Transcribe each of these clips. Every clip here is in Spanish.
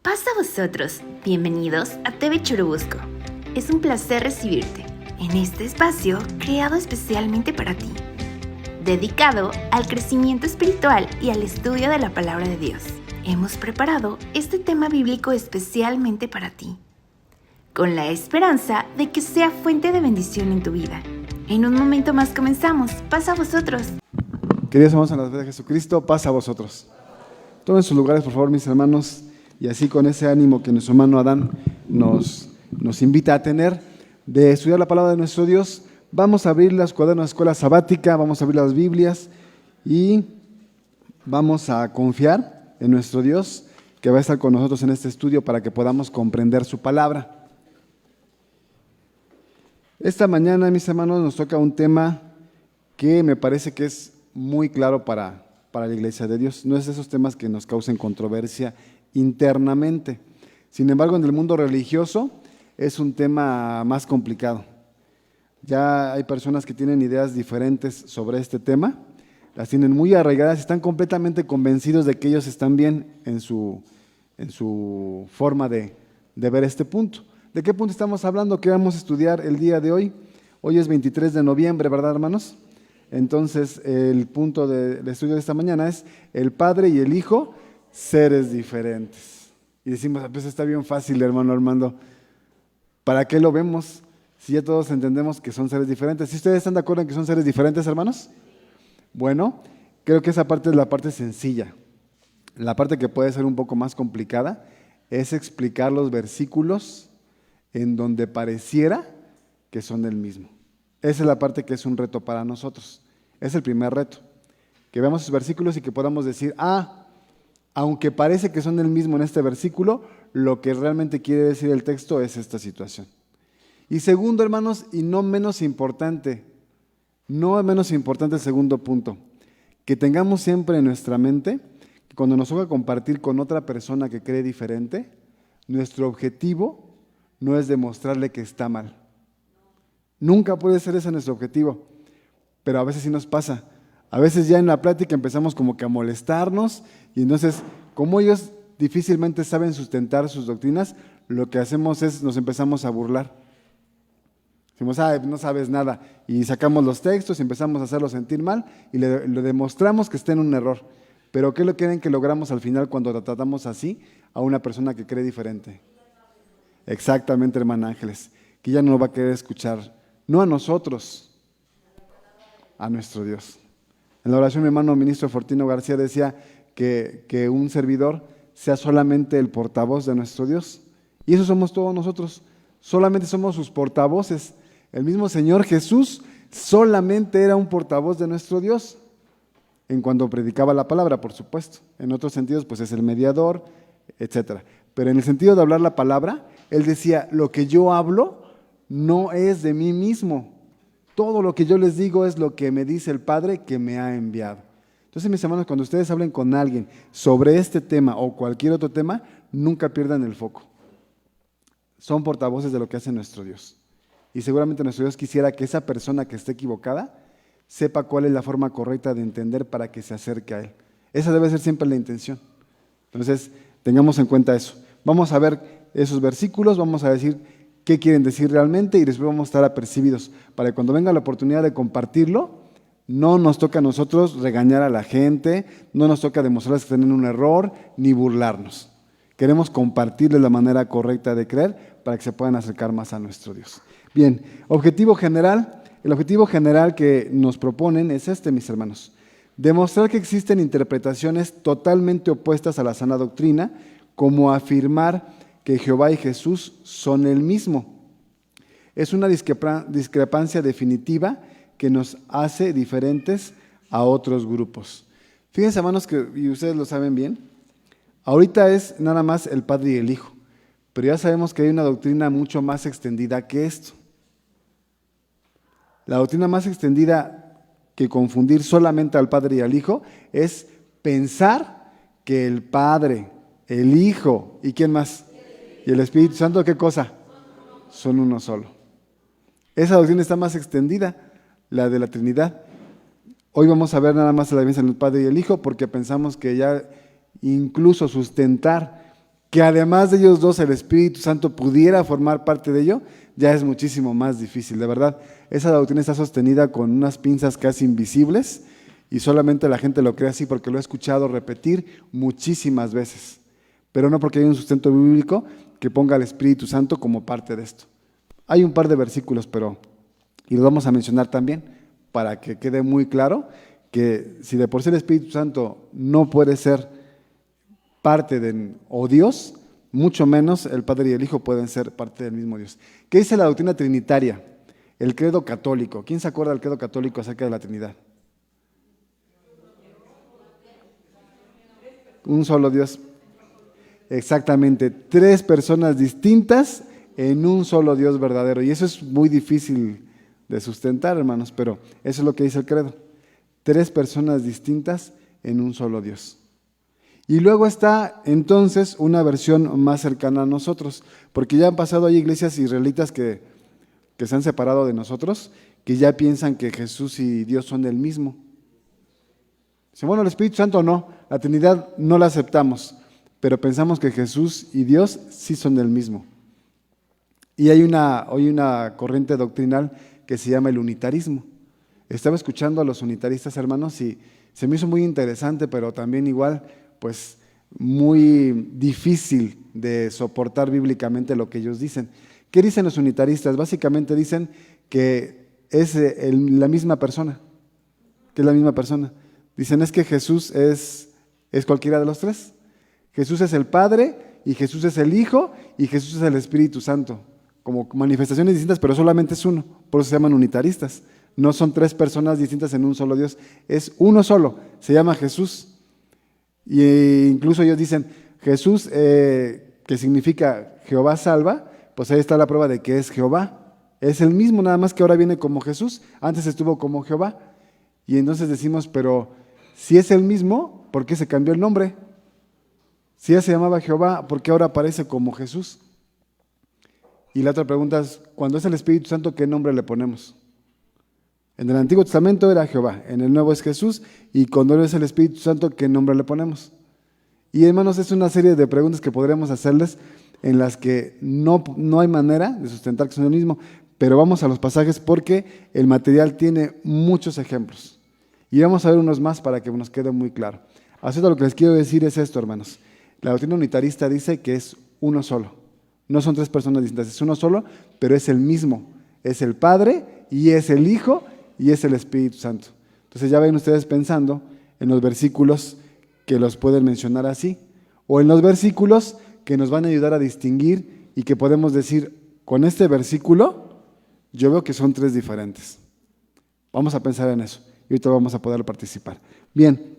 Paz a vosotros, bienvenidos a TV Churubusco. Es un placer recibirte en este espacio creado especialmente para ti, dedicado al crecimiento espiritual y al estudio de la palabra de Dios. Hemos preparado este tema bíblico especialmente para ti, con la esperanza de que sea fuente de bendición en tu vida. En un momento más comenzamos. Paz a vosotros. Queridos hermanos en la fe de Jesucristo, paz a vosotros. Tomen sus lugares, por favor, mis hermanos, y así con ese ánimo que nuestro hermano Adán nos invita a tener de estudiar la palabra de nuestro Dios, vamos a abrir los cuadernos de escuela sabática, vamos a abrir las Biblias y vamos a confiar en nuestro Dios que va a estar con nosotros en este estudio para que podamos comprender su palabra. Esta mañana, mis hermanos, nos toca un tema que me parece que es muy claro para la Iglesia de Dios. No es de esos temas que nos causen controversia internamente. Sin embargo, en el mundo religioso es un tema más complicado. Ya hay personas que tienen ideas diferentes sobre este tema, las tienen muy arraigadas, están completamente convencidos de que ellos están bien en su forma de ver este punto. ¿De qué punto estamos hablando? ¿Qué vamos a estudiar el día de hoy? Hoy es 23 de noviembre, ¿verdad, hermanos? Entonces, el punto de estudio de esta mañana es el Padre y el Hijo, seres diferentes. Y decimos, pues está bien fácil, hermano Armando. ¿Para qué lo vemos? Si ya todos entendemos que son seres diferentes. ¿Sí ustedes están de acuerdo en que son seres diferentes, hermanos? Bueno, creo que esa parte es la parte sencilla. La parte que puede ser un poco más complicada es explicar los versículos en donde pareciera que son el mismo. Esa es la parte que es un reto para nosotros. Es el primer reto. Que veamos esos versículos y que podamos decir, aunque parece que son el mismo en este versículo, lo que realmente quiere decir el texto es esta situación. Y segundo, hermanos, y no menos importante el segundo punto, que tengamos siempre en nuestra mente que cuando nos toca compartir con otra persona que cree diferente, nuestro objetivo no es demostrarle que está mal. Nunca puede ser ese nuestro objetivo, pero a veces sí nos pasa. A veces ya en la plática empezamos como que a molestarnos y entonces, como ellos difícilmente saben sustentar sus doctrinas, lo que hacemos es nos empezamos a burlar. Decimos, no sabes nada, y sacamos los textos y empezamos a hacerlo sentir mal y le demostramos que está en un error. Pero ¿qué lo creen que logramos al final cuando tratamos así a una persona que cree diferente? Exactamente, hermana Ángeles, que ya no lo va a querer escuchar, no a nosotros, a nuestro Dios. En la oración mi hermano ministro Fortino García decía que un servidor sea solamente el portavoz de nuestro Dios. Y eso somos todos nosotros, solamente somos sus portavoces. El mismo Señor Jesús solamente era un portavoz de nuestro Dios, en cuanto predicaba la palabra, por supuesto. En otros sentidos, pues es el mediador, etc. Pero en el sentido de hablar la palabra, Él decía, lo que yo hablo no es de mí mismo. Todo lo que yo les digo es lo que me dice el Padre que me ha enviado. Entonces, mis hermanos, cuando ustedes hablen con alguien sobre este tema o cualquier otro tema, nunca pierdan el foco. Son portavoces de lo que hace nuestro Dios. Y seguramente nuestro Dios quisiera que esa persona que esté equivocada sepa cuál es la forma correcta de entender para que se acerque a Él. Esa debe ser siempre la intención. Entonces, tengamos en cuenta eso. Vamos a ver esos versículos, vamos a decir qué quieren decir realmente y después vamos a estar apercibidos para que cuando venga la oportunidad de compartirlo, no nos toca a nosotros regañar a la gente, no nos toca demostrarles que tienen un error, ni burlarnos. Queremos compartirles la manera correcta de creer para que se puedan acercar más a nuestro Dios. Bien, objetivo general. El objetivo general que nos proponen es este, mis hermanos. Demostrar que existen interpretaciones totalmente opuestas a la sana doctrina, como afirmar que Jehová y Jesús son el mismo. Es una discrepancia definitiva que nos hace diferentes a otros grupos. Fíjense, hermanos, y ustedes lo saben bien, ahorita es nada más el Padre y el Hijo, pero ya sabemos que hay una doctrina mucho más extendida que esto. La doctrina más extendida que confundir solamente al Padre y al Hijo es pensar que el Padre, el Hijo y ¿quién más? Y el Espíritu Santo, ¿qué cosa? Son uno solo. Esa doctrina está más extendida, la de la Trinidad. Hoy vamos a ver nada más la diferencia entre el Padre y el Hijo porque pensamos que ya incluso sustentar que además de ellos dos el Espíritu Santo pudiera formar parte de ello, ya es muchísimo más difícil. De verdad, esa doctrina está sostenida con unas pinzas casi invisibles y solamente la gente lo cree así porque lo he escuchado repetir muchísimas veces, pero no porque hay un sustento bíblico que ponga al Espíritu Santo como parte de esto. Hay un par de versículos, y los vamos a mencionar también para que quede muy claro que si de por sí el Espíritu Santo no puede ser parte o Dios, mucho menos el Padre y el Hijo pueden ser parte del mismo Dios. ¿Qué dice la doctrina trinitaria? El credo católico. ¿Quién se acuerda del credo católico acerca de la Trinidad? Un solo Dios. Exactamente, 3 personas distintas en un solo Dios verdadero. Y eso es muy difícil de sustentar, hermanos, pero eso es lo que dice el credo. 3 personas distintas en un solo Dios. Y luego está entonces una versión más cercana a nosotros, porque ya han pasado hay iglesias israelitas que se han separado de nosotros, que ya piensan que Jesús y Dios son del mismo. Dicen, bueno, el Espíritu Santo no, la Trinidad no la aceptamos, pero pensamos que Jesús y Dios sí son del mismo. Y hay una corriente doctrinal que se llama el unitarismo. Estaba escuchando a los unitaristas, hermanos, y se me hizo muy interesante, pero también igual, pues muy difícil de soportar bíblicamente lo que ellos dicen. ¿Qué dicen los unitaristas? Básicamente dicen que es la misma persona, que es la misma persona. Dicen es que Jesús es cualquiera de los 3. Jesús es el Padre, y Jesús es el Hijo, y Jesús es el Espíritu Santo. Como manifestaciones distintas, pero solamente es uno. Por eso se llaman unitaristas. No son 3 personas distintas en un solo Dios. Es uno solo. Se llama Jesús. Y incluso ellos dicen, Jesús, que significa Jehová salva, pues ahí está la prueba de que es Jehová. Es el mismo, nada más que ahora viene como Jesús. Antes estuvo como Jehová. Y entonces decimos, pero si es el mismo, ¿por qué se cambió el nombre? Si ya se llamaba Jehová, ¿por qué ahora aparece como Jesús? Y la otra pregunta es, cuando es el Espíritu Santo, ¿qué nombre le ponemos? En el Antiguo Testamento era Jehová, en el Nuevo es Jesús, y cuando es el Espíritu Santo, ¿qué nombre le ponemos? Y hermanos, es una serie de preguntas que podremos hacerles en las que no hay manera de sustentar que son el mismo, pero vamos a los pasajes porque el material tiene muchos ejemplos. Y vamos a ver unos más para que nos quede muy claro. Así que lo que les quiero decir es esto, hermanos. La doctrina unitarista dice que es uno solo. No son 3 personas distintas, es uno solo, pero es el mismo. Es el Padre, y es el Hijo, y es el Espíritu Santo. Entonces ya ven ustedes pensando en los versículos que los pueden mencionar así, o en los versículos que nos van a ayudar a distinguir y que podemos decir, con este versículo, yo veo que son 3 diferentes. Vamos a pensar en eso, y ahorita vamos a poder participar. Bien,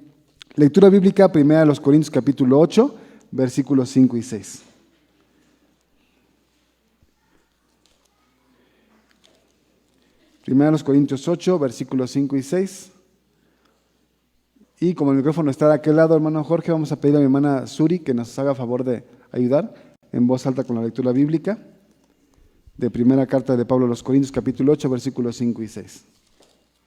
lectura bíblica, 1 Corintios capítulo 8, versículos 5 y 6. 1 Corintios 8, versículos 5 y 6. Y como el micrófono está de aquel lado, hermano Jorge, vamos a pedir a mi hermana Suri que nos haga favor de ayudar en voz alta con la lectura bíblica de primera carta de Pablo a los Corintios, capítulo 8, versículos 5 y 6.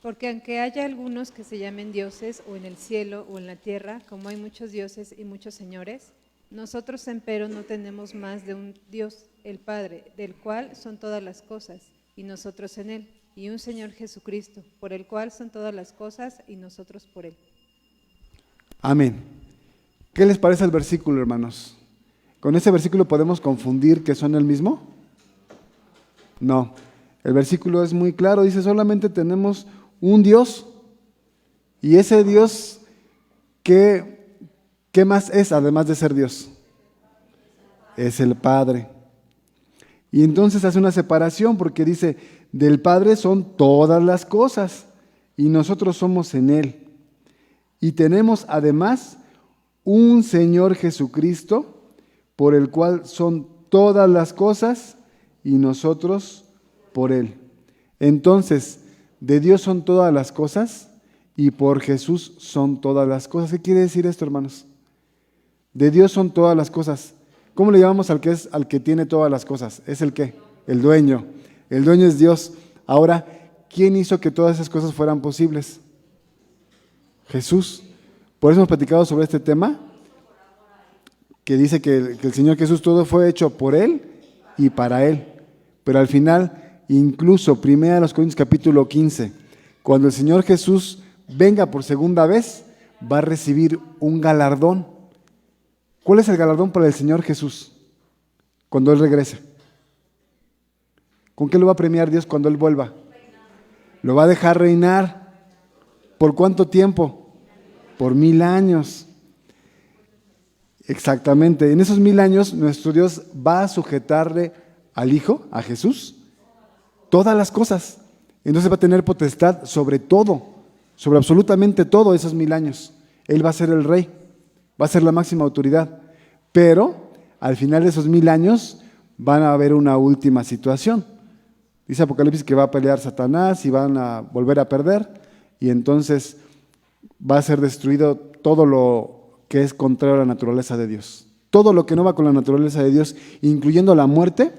Porque aunque haya algunos que se llamen dioses, o en el cielo o en la tierra, como hay muchos dioses y muchos señores, nosotros empero no tenemos más de un Dios, el Padre, del cual son todas las cosas, y nosotros en él, y un Señor Jesucristo, por el cual son todas las cosas, y nosotros por él. Amén. ¿Qué les parece el versículo, hermanos? ¿Con ese versículo podemos confundir que son el mismo? No. El versículo es muy claro, dice solamente tenemos un Dios, y ese Dios, ¿qué más es además de ser Dios? Es el Padre. Y entonces hace una separación porque dice, del Padre son todas las cosas y nosotros somos en Él. Y tenemos además un Señor Jesucristo por el cual son todas las cosas y nosotros por Él. Entonces, de Dios son todas las cosas y por Jesús son todas las cosas. ¿Qué quiere decir esto, hermanos? De Dios son todas las cosas. ¿Cómo le llamamos al que tiene todas las cosas? ¿Es el qué? El dueño. El dueño es Dios. Ahora, ¿quién hizo que todas esas cosas fueran posibles? Jesús. Por eso hemos platicado sobre este tema, que dice que el Señor Jesús todo fue hecho por Él y para Él. Pero al final, incluso 1 Corintios capítulo 15, cuando el Señor Jesús venga por segunda vez, va a recibir un galardón. ¿Cuál es el galardón para el Señor Jesús cuando Él regrese? ¿Con qué lo va a premiar Dios cuando Él vuelva? Lo va a dejar reinar. ¿Por cuánto tiempo? Por 1000 años. Exactamente. En esos 1000 años, nuestro Dios va a sujetarle al Hijo, a Jesús, todas las cosas. Entonces va a tener potestad sobre todo, sobre absolutamente todo esos 1000 años. Él va a ser el rey, va a ser la máxima autoridad. Pero al final de esos 1000 años van a haber una última situación. Dice Apocalipsis que va a pelear Satanás y van a volver a perder, y entonces va a ser destruido todo lo que es contrario a la naturaleza de Dios. Todo lo que no va con la naturaleza de Dios, incluyendo la muerte,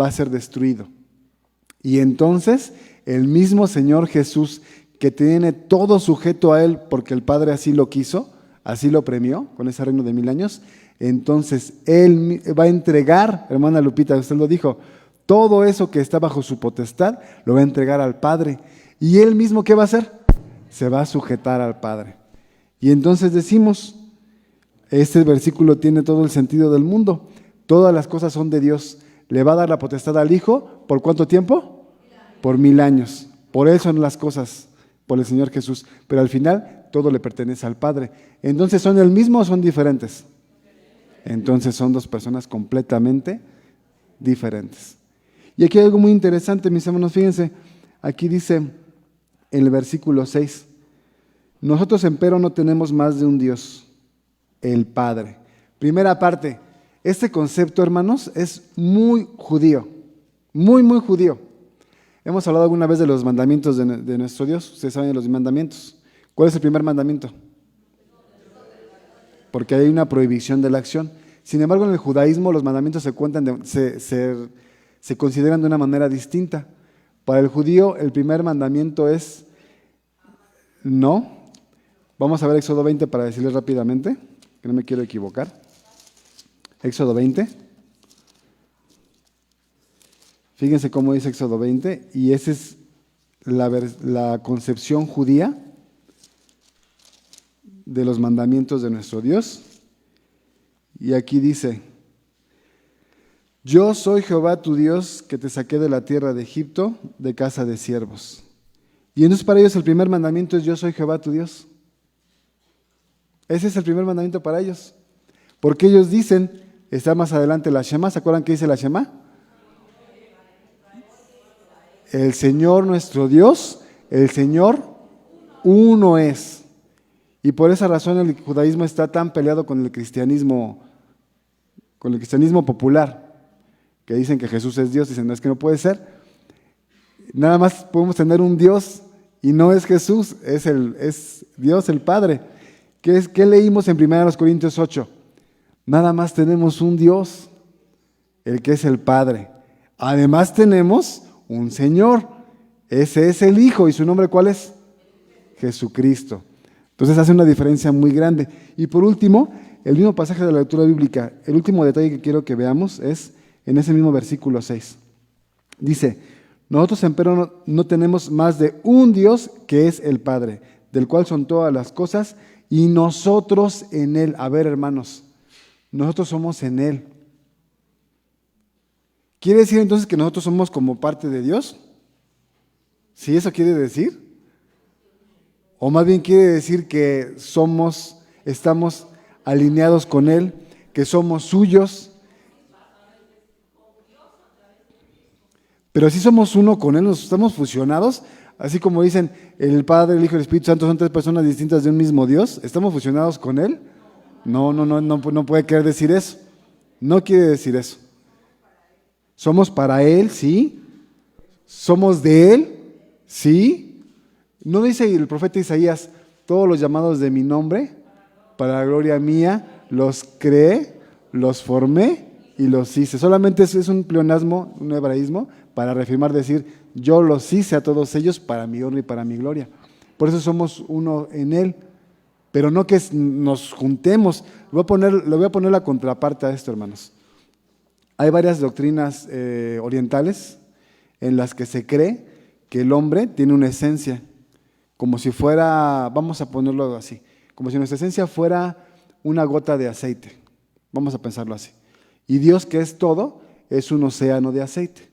va a ser destruido. Y entonces el mismo Señor Jesús, que tiene todo sujeto a Él porque el Padre así lo quiso, así lo premió con ese reino de 1000 años, entonces Él va a entregar, hermana Lupita, usted lo dijo, todo eso que está bajo su potestad lo va a entregar al Padre. ¿Y Él mismo qué va a hacer? Se va a sujetar al Padre. Y entonces decimos, este versículo tiene todo el sentido del mundo. Todas las cosas son de Dios. Le va a dar la potestad al Hijo, ¿por cuánto tiempo? Por 1000 años. Por Él son las cosas, por el Señor Jesús. Pero al final todo le pertenece al Padre. Entonces, ¿son el mismo o son diferentes? Entonces son dos personas completamente diferentes. Y aquí hay algo muy interesante, mis hermanos, fíjense, aquí dice en el versículo 6, nosotros empero no tenemos más de un Dios, el Padre. Primera parte, este concepto, hermanos, es muy judío, muy, muy judío. Hemos hablado alguna vez de los mandamientos de nuestro Dios, ustedes saben de los mandamientos. ¿Cuál es el primer mandamiento? Porque hay una prohibición de la acción. Sin embargo, en el judaísmo los mandamientos se consideran de una manera distinta. Para el judío, el primer mandamiento es no. Vamos a ver Éxodo 20 para decirles rápidamente, que no me quiero equivocar. Éxodo 20. Fíjense cómo dice Éxodo 20, y esa es la concepción judía de los mandamientos de nuestro Dios. Y aquí dice, yo soy Jehová tu Dios que te saqué de la tierra de Egipto, de casa de siervos. Y entonces para ellos el primer mandamiento es yo soy Jehová tu Dios. Ese es el primer mandamiento para ellos. Porque ellos dicen, está más adelante la Shema, ¿se acuerdan qué dice la Shema? El Señor nuestro Dios, el Señor uno es. Y por esa razón el judaísmo está tan peleado con el cristianismo popular, que dicen que Jesús es Dios, dicen, no, es que no puede ser. Nada más podemos tener un Dios y no es Jesús, es Dios el Padre. ¿Qué leímos en 1 Corintios 8? Nada más tenemos un Dios, el que es el Padre. Además tenemos un Señor, ese es el Hijo, ¿y su nombre cuál es? Jesucristo. Entonces hace una diferencia muy grande. Y por último, el mismo pasaje de la lectura bíblica, el último detalle que quiero que veamos es en ese mismo versículo 6. Dice, nosotros empero no tenemos más de un Dios que es el Padre, del cual son todas las cosas, y nosotros en Él. A ver, hermanos, nosotros somos en Él. ¿Quiere decir entonces que nosotros somos como parte de Dios? ¿Sí eso quiere decir? O más bien quiere decir que estamos alineados con Él, que somos suyos. Pero si somos uno con Él, nos estamos fusionados, así como dicen el Padre, el Hijo y el Espíritu Santo son tres personas distintas de un mismo Dios. ¿Estamos fusionados con Él? No puede querer decir eso. No quiere decir eso. Somos para Él, sí. Somos de Él, sí. ¿No dice el profeta Isaías, todos los llamados de mi nombre, para la gloria mía, los creé, los formé y los hice? Solamente es un pleonasmo, un hebraísmo, para reafirmar, decir, yo los hice a todos ellos para mi honra y para mi gloria. Por eso somos uno en Él. pero no que nos juntemos. Le voy a poner la contraparte a esto, hermanos. Hay varias doctrinas orientales en las que se cree que el hombre tiene una esencia, como si fuera, vamos a ponerlo así, como si nuestra esencia fuera una gota de aceite. Vamos a pensarlo así. Y Dios, que es todo, es un océano de aceite.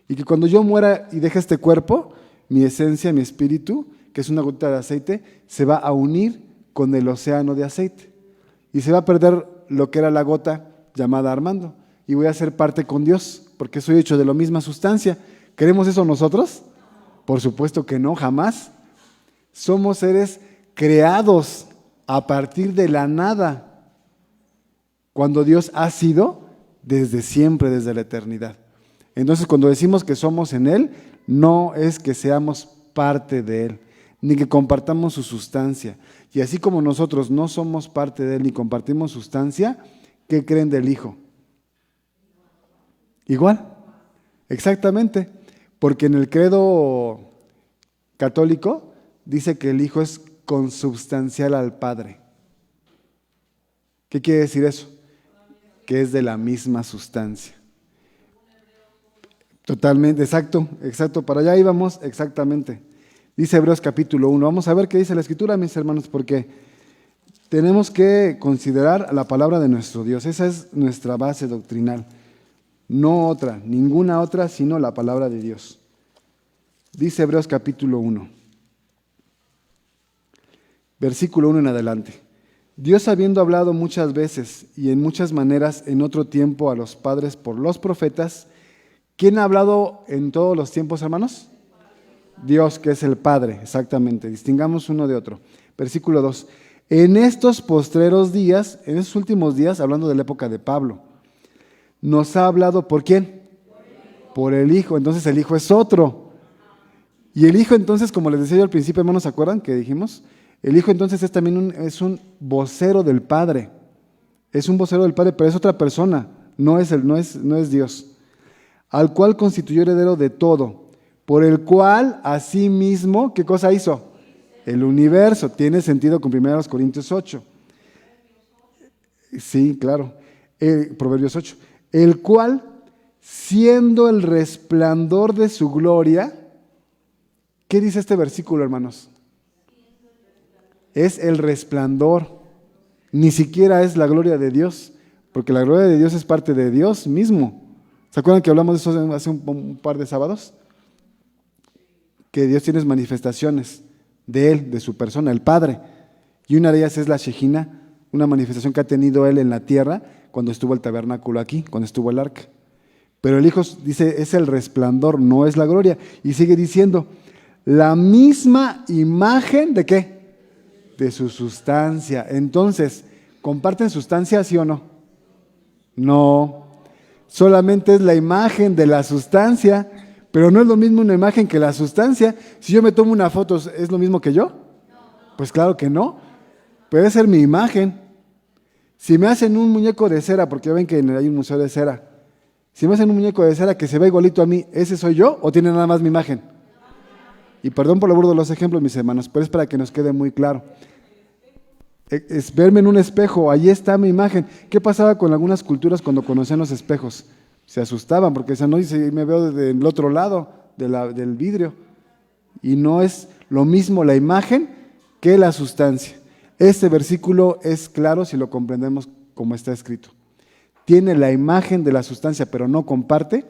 Y que cuando yo muera y deje este cuerpo, mi esencia, mi espíritu, que es una gota de aceite, se va a unir con el océano de aceite. Y se va a perder lo que era la gota llamada Armando. Y voy a ser parte con Dios, porque soy hecho de la misma sustancia. ¿Queremos eso nosotros? Por supuesto que no, jamás. Somos seres creados a partir de la nada, cuando Dios ha sido desde siempre, desde la eternidad. Entonces, cuando decimos que somos en Él, no es que seamos parte de Él, ni que compartamos su sustancia. Y así como nosotros no somos parte de Él ni compartimos sustancia, ¿qué creen del Hijo? Igual, exactamente, porque en el credo católico dice que el Hijo es consubstancial al Padre. ¿Qué quiere decir eso? Que es de la misma sustancia. Totalmente, exacto, para allá íbamos, exactamente. Dice Hebreos capítulo 1. Vamos a ver qué dice la Escritura, mis hermanos, porque tenemos que considerar la palabra de nuestro Dios. Esa es nuestra base doctrinal. No otra, ninguna otra, sino la palabra de Dios. Dice Hebreos capítulo 1, versículo 1 en adelante. Dios, habiendo hablado muchas veces y en muchas maneras en otro tiempo a los padres por los profetas, ¿quién ha hablado en todos los tiempos, hermanos? Dios, que es el Padre, exactamente. Distingamos uno de otro. Versículo 2. En estos postreros días, en estos últimos días, hablando de la época de Pablo, nos ha hablado, ¿por quién? Por el Hijo. Entonces el Hijo es otro. Y el Hijo entonces, como les decía yo al principio, hermanos, ¿se acuerdan que dijimos? El Hijo entonces es también un vocero del Padre. Es un vocero del Padre, pero es otra persona, no es Dios. Al cual constituyó heredero de todo, por el cual asimismo, ¿qué cosa hizo? El universo. Tiene sentido con 1 Corintios 8. Sí, claro. Proverbios 8. El cual, siendo el resplandor de su gloria, ¿qué dice este versículo, hermanos? Es el resplandor, ni siquiera es la gloria de Dios, porque la gloria de Dios es parte de Dios mismo. ¿Se acuerdan que hablamos de eso hace un par de sábados? Que Dios tiene manifestaciones de Él, de su persona, el Padre. Y una de ellas es la Shejina, una manifestación que ha tenido Él en la tierra cuando estuvo el tabernáculo aquí, cuando estuvo el arca. Pero el Hijo dice, es el resplandor, no es la gloria. Y sigue diciendo, la misma imagen ¿de qué? De su sustancia. Entonces, ¿comparten sustancia, sí o no? No. Solamente es la imagen de la sustancia, pero no es lo mismo una imagen que la sustancia. Si yo me tomo una foto, ¿es lo mismo que yo? Pues claro que no. Puede ser mi imagen. Si me hacen un muñeco de cera, porque ya ven que hay un museo de cera, si me hacen un muñeco de cera que se ve igualito a mí, ¿ese soy yo o tiene nada más mi imagen? Y perdón por lo burdo de los ejemplos, mis hermanos, pero es para que nos quede muy claro. Es verme en un espejo, ahí está mi imagen. ¿Qué pasaba con algunas culturas cuando conocían los espejos? Se asustaban porque decían, no, si me veo desde el otro lado del vidrio. Y no es lo mismo la imagen que la sustancia. Este versículo es claro si lo comprendemos como está escrito. Tiene la imagen de la sustancia, pero no comparte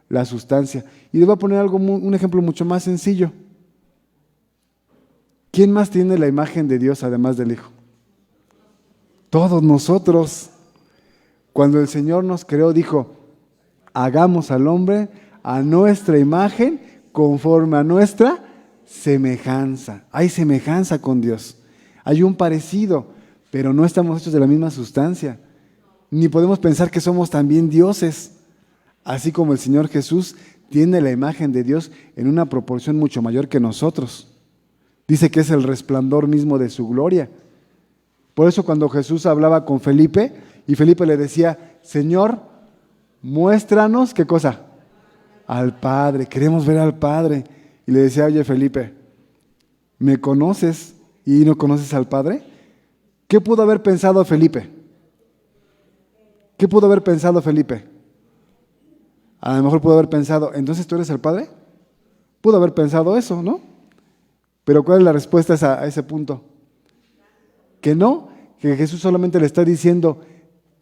la sustancia. Y les voy a poner un ejemplo mucho más sencillo. ¿Quién más tiene la imagen de Dios además del Hijo? Todos nosotros. Cuando el Señor nos creó, dijo, hagamos al hombre a nuestra imagen, conforme a nuestra semejanza. Hay semejanza con Dios. Hay un parecido, pero no estamos hechos de la misma sustancia. Ni podemos pensar que somos también dioses. Así como el Señor Jesús tiene la imagen de Dios en una proporción mucho mayor que nosotros. Dice que es el resplandor mismo de su gloria. Por eso cuando Jesús hablaba con Felipe, y Felipe le decía, Señor, muéstranos, ¿qué cosa? Al Padre, queremos ver al Padre. Y le decía, oye Felipe, ¿me conoces y no conoces al Padre? ¿Qué pudo haber pensado Felipe? ¿Qué pudo haber pensado Felipe? A lo mejor pudo haber pensado, ¿entonces tú eres el Padre? Pudo haber pensado eso, ¿no? Pero ¿cuál es la respuesta a ese punto? Que no, que Jesús solamente le está diciendo,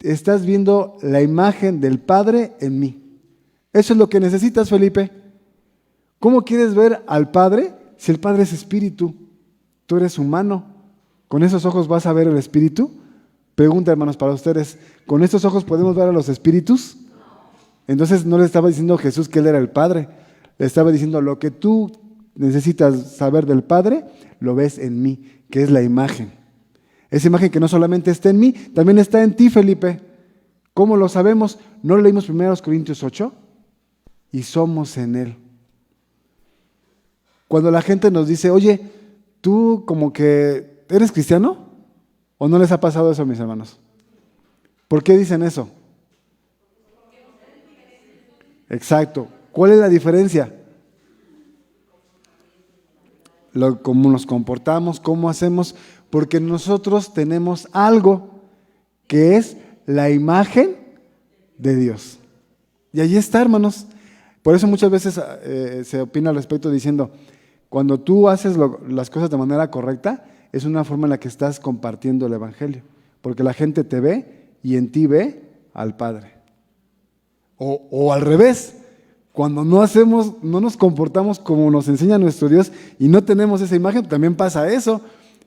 estás viendo la imagen del Padre en mí. Eso es lo que necesitas, Felipe. ¿Cómo quieres ver al Padre si el Padre es espíritu? Tú eres humano. ¿Con esos ojos vas a ver el espíritu? Pregunta, hermanos, para ustedes, ¿con estos ojos podemos ver a los espíritus? Entonces no le estaba diciendo Jesús que Él era el Padre, le estaba diciendo lo que tú necesitas saber del Padre, lo ves en mí, que es la imagen. Esa imagen que no solamente está en mí, también está en ti, Felipe. ¿Cómo lo sabemos? ¿No leímos 1 Corintios 8? Y somos en Él. Cuando la gente nos dice, oye, tú como que eres cristiano, ¿o no les ha pasado eso, mis hermanos? ¿Por qué dicen eso? Exacto. ¿Cuál es la diferencia? Cómo nos comportamos, cómo hacemos, porque nosotros tenemos algo que es la imagen de Dios. Y allí está, hermanos. Por eso muchas veces se opina al respecto diciendo, cuando tú haces las cosas de manera correcta, es una forma en la que estás compartiendo el Evangelio, porque la gente te ve y en ti ve al Padre. O al revés, cuando no nos comportamos como nos enseña nuestro Dios y no tenemos esa imagen, también pasa eso.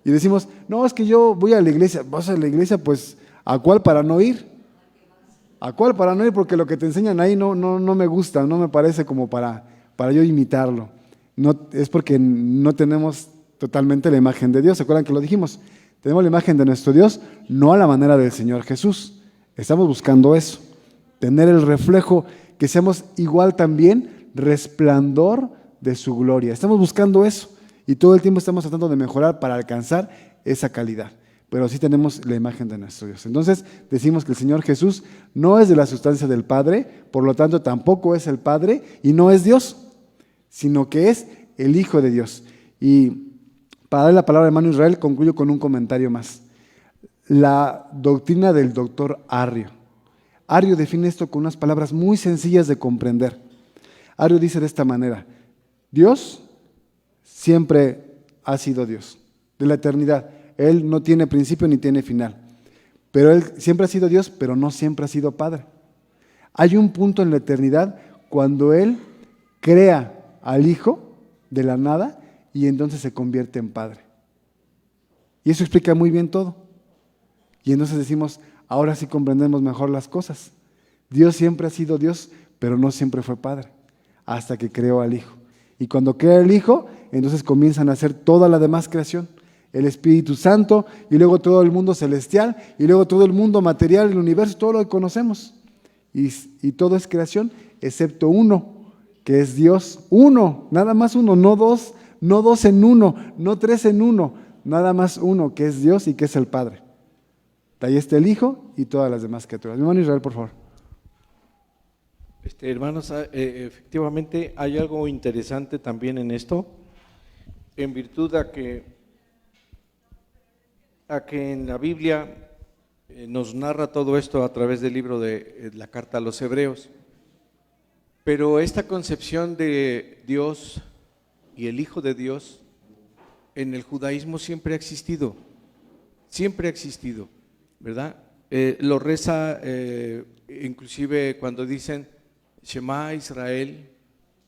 Y decimos, no, es que yo voy a la iglesia. ¿Vas a la iglesia? Pues, ¿a cuál para no ir? ¿A cuál para no ir? Porque lo que te enseñan ahí no me gusta, no me parece como para yo imitarlo. No, es porque no tenemos totalmente la imagen de Dios. ¿Se acuerdan que lo dijimos? Tenemos la imagen de nuestro Dios, no a la manera del Señor Jesús. Estamos buscando eso, tener el reflejo, que seamos igual también, resplandor de su gloria. Estamos buscando eso y todo el tiempo estamos tratando de mejorar para alcanzar esa calidad. Pero sí tenemos la imagen de nuestro Dios. Entonces decimos que el Señor Jesús no es de la sustancia del Padre, por lo tanto tampoco es el Padre y no es Dios, sino que es el Hijo de Dios. Y para darle la palabra al hermano Israel, concluyo con un comentario más. La doctrina del doctor Arrio. Arrio define esto con unas palabras muy sencillas de comprender. Arrio dice de esta manera, Dios siempre ha sido Dios, de la eternidad. Él no tiene principio ni tiene final, pero Él siempre ha sido Dios, pero no siempre ha sido Padre. Hay un punto en la eternidad cuando Él crea al Hijo de la nada y entonces se convierte en Padre. Y eso explica muy bien todo. Y entonces decimos, ahora sí comprendemos mejor las cosas. Dios siempre ha sido Dios, pero no siempre fue Padre, hasta que creó al Hijo. Y cuando crea el Hijo, entonces comienzan a hacer toda la demás creación. El Espíritu Santo, y luego todo el mundo celestial, y luego todo el mundo material, el universo, todo lo que conocemos. Y todo es creación, excepto uno, que es Dios. Uno, nada más uno, no dos en uno, no tres en uno, nada más uno, que es Dios y que es el Padre. Ahí está el Hijo y todas las demás criaturas. Mi hermano Israel, por favor. Hermanos, efectivamente hay algo interesante también en esto, en virtud a que en la Biblia nos narra todo esto a través del libro de la carta a los Hebreos, pero esta concepción de Dios y el Hijo de Dios en el judaísmo siempre ha existido, ¿verdad? Lo reza inclusive cuando dicen Shema Israel,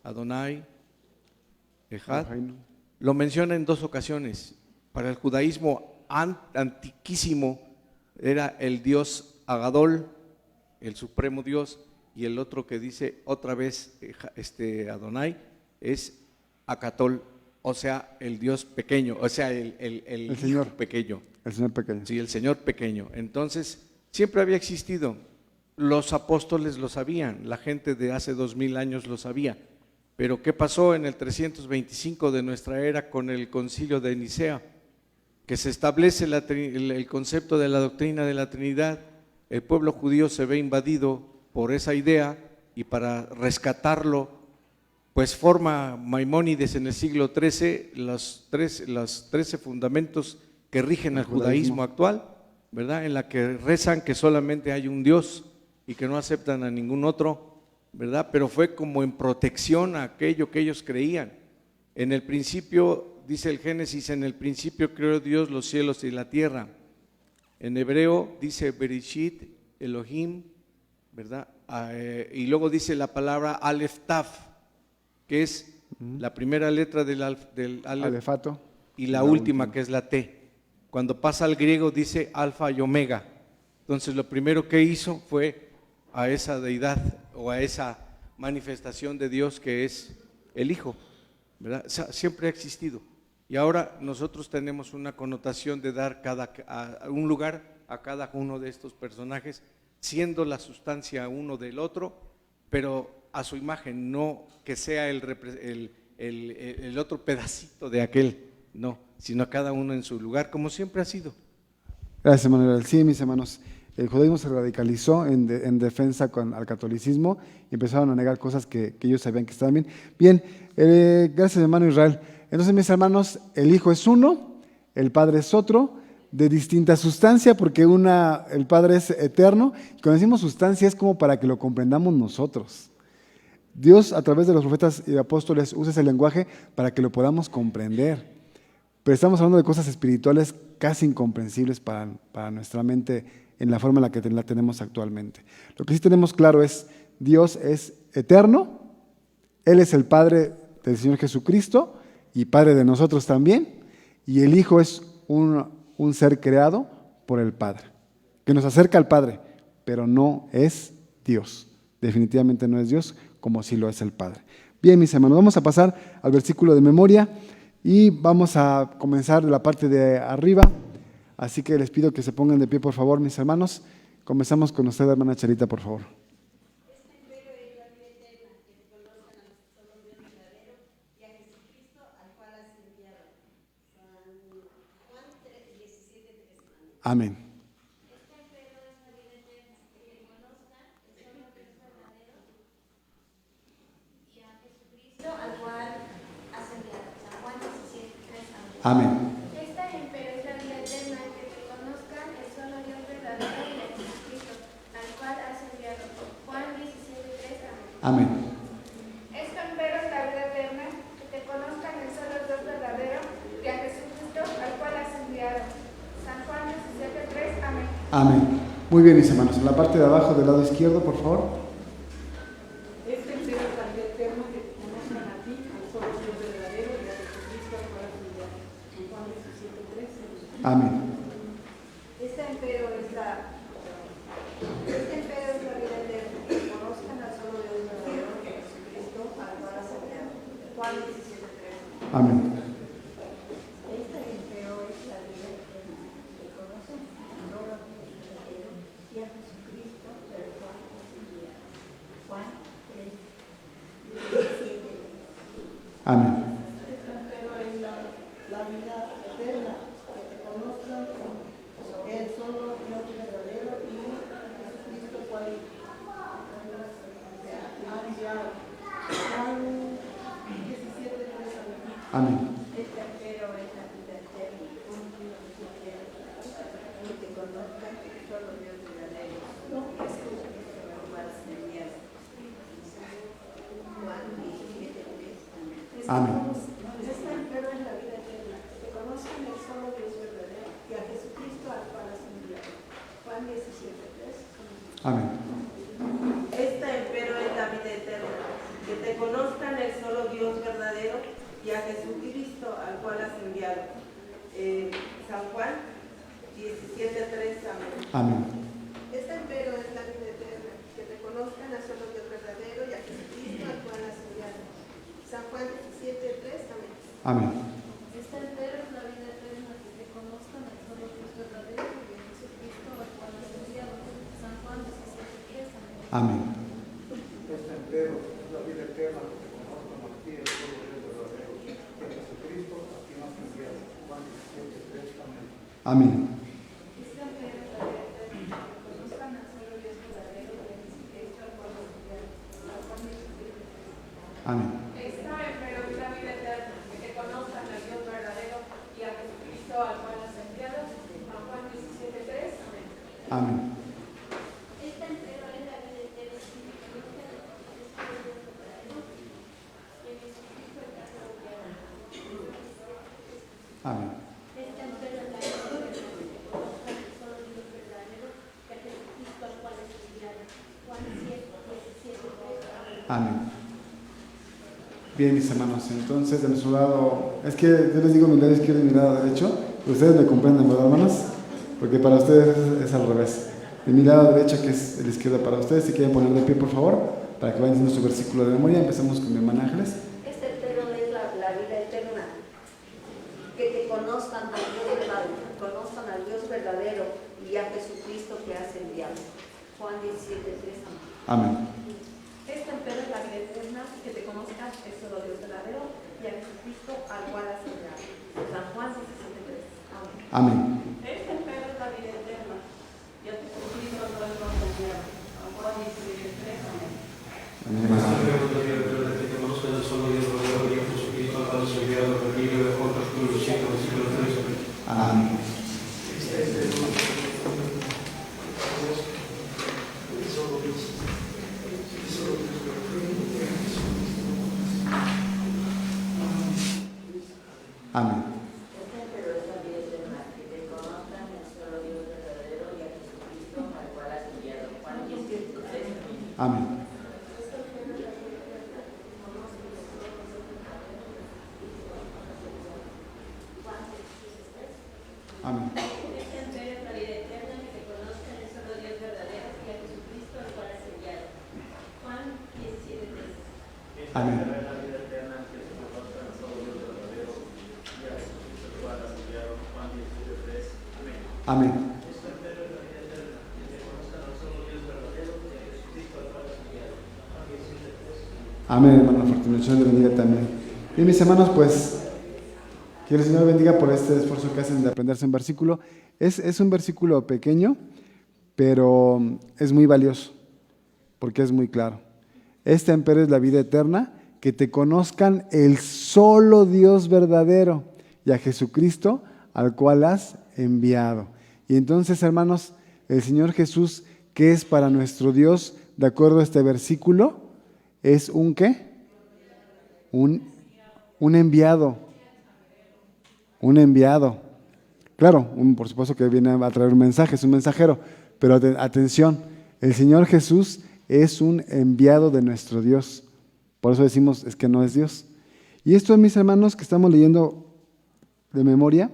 Adonai, Echad, lo menciona en 2 ocasiones. Para el judaísmo antiquísimo era el Dios Agadol, el supremo Dios, y el otro que dice otra vez Adonai es Acatol, o sea, el Dios pequeño, o sea, el Señor pequeño. El Señor pequeño. Sí, el Señor pequeño. Entonces, siempre había existido. Los apóstoles lo sabían, la gente de hace 2000 años lo sabía. Pero ¿qué pasó en el 325 de nuestra era con el concilio de Nicea? Que se establece el concepto de la doctrina de la Trinidad. El pueblo judío se ve invadido por esa idea y para rescatarlo, pues forma Maimónides en el siglo XIII los 13 fundamentos que rigen al judaísmo actual, ¿verdad? En la que rezan que solamente hay un Dios y que no aceptan a ningún otro, ¿verdad? Pero fue como en protección a aquello que ellos creían. En el principio, dice el Génesis, en el principio creó Dios los cielos y la tierra. En hebreo dice Bereshit, Elohim, ¿verdad? Y luego dice la palabra Aleph Taf, que es la primera letra del Aleph Alefato. y la última, que es la T. Cuando pasa al griego dice alfa y omega. Entonces lo primero que hizo fue a esa deidad o a esa manifestación de Dios que es el Hijo, ¿verdad? Siempre ha existido. Y ahora nosotros tenemos una connotación de dar un lugar a cada uno de estos personajes, siendo la sustancia uno del otro, pero a su imagen, no que sea el otro pedacito de aquel, no, sino a cada uno en su lugar, como siempre ha sido. Gracias, Manuel. Sí, mis hermanos, el judaísmo se radicalizó en defensa al catolicismo y empezaron a negar cosas que ellos sabían que estaban bien. Bien, gracias, hermano Israel. Entonces, mis hermanos, el Hijo es uno, el Padre es otro, de distinta sustancia, porque el Padre es eterno. Y cuando decimos sustancia es como para que lo comprendamos nosotros. Dios, a través de los profetas y apóstoles, usa ese lenguaje para que lo podamos comprender. Pero estamos hablando de cosas espirituales casi incomprensibles para nuestra mente en la forma en la que la tenemos actualmente. Lo que sí tenemos claro es, Dios es eterno, Él es el Padre del Señor Jesucristo y Padre de nosotros también, y el Hijo es un ser creado por el Padre, que nos acerca al Padre, pero no es Dios. Definitivamente no es Dios, como sí lo es el Padre. Bien, mis hermanos, vamos a pasar al versículo de memoria y vamos a comenzar de la parte de arriba. Así que les pido que se pongan de pie, por favor, mis hermanos. Comenzamos con usted, hermana Charita, por favor. Amén. Amén. Esta empero es la vida eterna, que te conozcan el solo Dios verdadero y a Jesucristo, al cual has enviado. Juan 17:3. Amén. Amén. Esta empero es la vida eterna, que te conozcan el solo Dios verdadero y a Jesucristo, al cual has enviado. San Juan 17:3. Amén. Amén. Muy bien, mis hermanos. En la parte de abajo del lado izquierdo, por favor. Este empero es la vida eterna, que te conozcan a ti, al solo Dios verdadero y a Jesucristo, al cual has enviado. Juan 17:3. Amén. Este empero es la vida eterna, que conozcan al solo Dios verdadero y a Jesucristo, al cual has enviado. Juan 17:3. Amén. Este empero es la vida eterna, que conocen al solo Dios verdadero y a Jesucristo, al cual has enviado. Juan 3:17. Amén. Este empero es la vida eterna, que te conozcan el solo Dios verdadero y Jesucristo, cual ha enviado. Juan 17:3. Amén. Este empero es la vida eterna, que te conozcan el solo Dios verdadero y a Jesucristo, al cual has enviado. Juan 17:3. Amén. Este empero es la vida eterna, que te conozcan el solo Dios verdadero y a Jesucristo, al cual has enviado. Juan 17:3. Amén. Esta empero es la vida eterna, que te conozcan el solo Dios verdadero y a Jesucristo, al cual has enviado. San Juan 17:3. Amén. Amén. Este empero es la vida eterna, que te conozcan al solo Dios verdadero y a Jesucristo, al cual has enviado. San Juan 17:3. Amén. Amén. Esta empero es la vida eterna, que te conozcan al solo Dios verdadero y a Jesucristo, al cual has enviado. San Juan 17:3. Amén. Amén. Este empero es la vida eterna, que te conozcan a ti, el solo Dios verdadero, y a Jesucristo, a quien has enviado. Juan 17:3. Amén. Amén. Esta empero es la vida eterna, que te conozcan al solo Dios verdadero y a Jesucristo, al cual has enviado. San Juan 17:3. Amén. Esta empero es la vida eterna, que te conozcan al Dios verdadero y a Jesucristo, al cual has enviado. San Juan 17:3. Amén. Amén. Amén. Bien, mis hermanos, entonces de nuestro lado, es que yo les digo mi lado izquierdo y mi lado derecho, ustedes me comprenden, ¿verdad, hermanos? Porque para ustedes es al revés. De mi lado derecho, que es el izquierdo para ustedes, si quieren poner de pie, por favor, para que vayan haciendo su versículo de memoria. Empezamos con mi hermana Ángeles. Este pero es la vida eterna, que te conozcan al Dios verdadero y a Jesucristo que has enviado. Juan 17:3. Amén. Esta empero es la vida eterna, que te conozcas el solo Dios verdadero y a Jesucristo al cual has enviado. San Juan 17:3. Amén. Amén. Esta empero es la vida eterna, y a Jesucristo al cual has enviado. San Juan 17:3. Amén. Amén. Amén. Amén. Pero es la vida eterna, que te conozcan el solo Dios verdadero y a Jesucristo al cual has enviado. Juan 17:3. Amén. Amén. Esta empero es la vida eterna, que te conozcan el solo Dios verdadero y a Jesucristo al cual has enviado. Juan 17:3. Amén. Amén. Amén, hermano Fortunato, el Señor le bendiga también. Y mis hermanos, pues, que el Señor bendiga por este esfuerzo que hacen de aprenderse un versículo. Es un versículo pequeño, pero es muy valioso, porque es muy claro. Esta empero es la vida eterna, que te conozcan el solo Dios verdadero y a Jesucristo al cual has enviado. Y entonces, hermanos, el Señor Jesús, que es para nuestro Dios, de acuerdo a este versículo, es un ¿qué? Un enviado. Un enviado. Claro, por supuesto que viene a traer un mensaje, es un mensajero, pero atención, el Señor Jesús es un enviado de nuestro Dios. Por eso decimos, es que no es Dios. Y esto, mis hermanos, que estamos leyendo de memoria,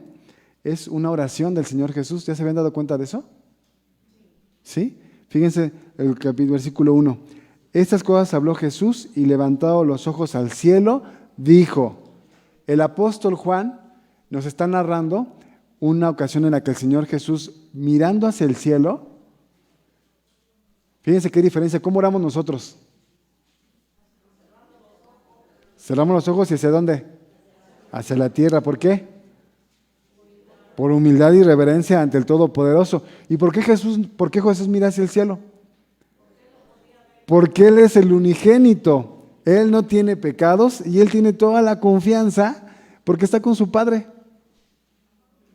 es una oración del Señor Jesús. ¿Ya se habían dado cuenta de eso? ¿Sí? Fíjense el versículo 1. Estas cosas habló Jesús y levantado los ojos al cielo, dijo. El apóstol Juan nos está narrando una ocasión en la que el Señor Jesús, mirando hacia el cielo, fíjense qué diferencia, ¿cómo oramos nosotros? Cerramos los ojos y ¿hacia dónde? Hacia la tierra. ¿Por qué? Por humildad y reverencia ante el Todopoderoso. ¿Y por qué Jesús mira hacia el cielo? Porque Él es el unigénito. Él no tiene pecados y Él tiene toda la confianza porque está con su Padre.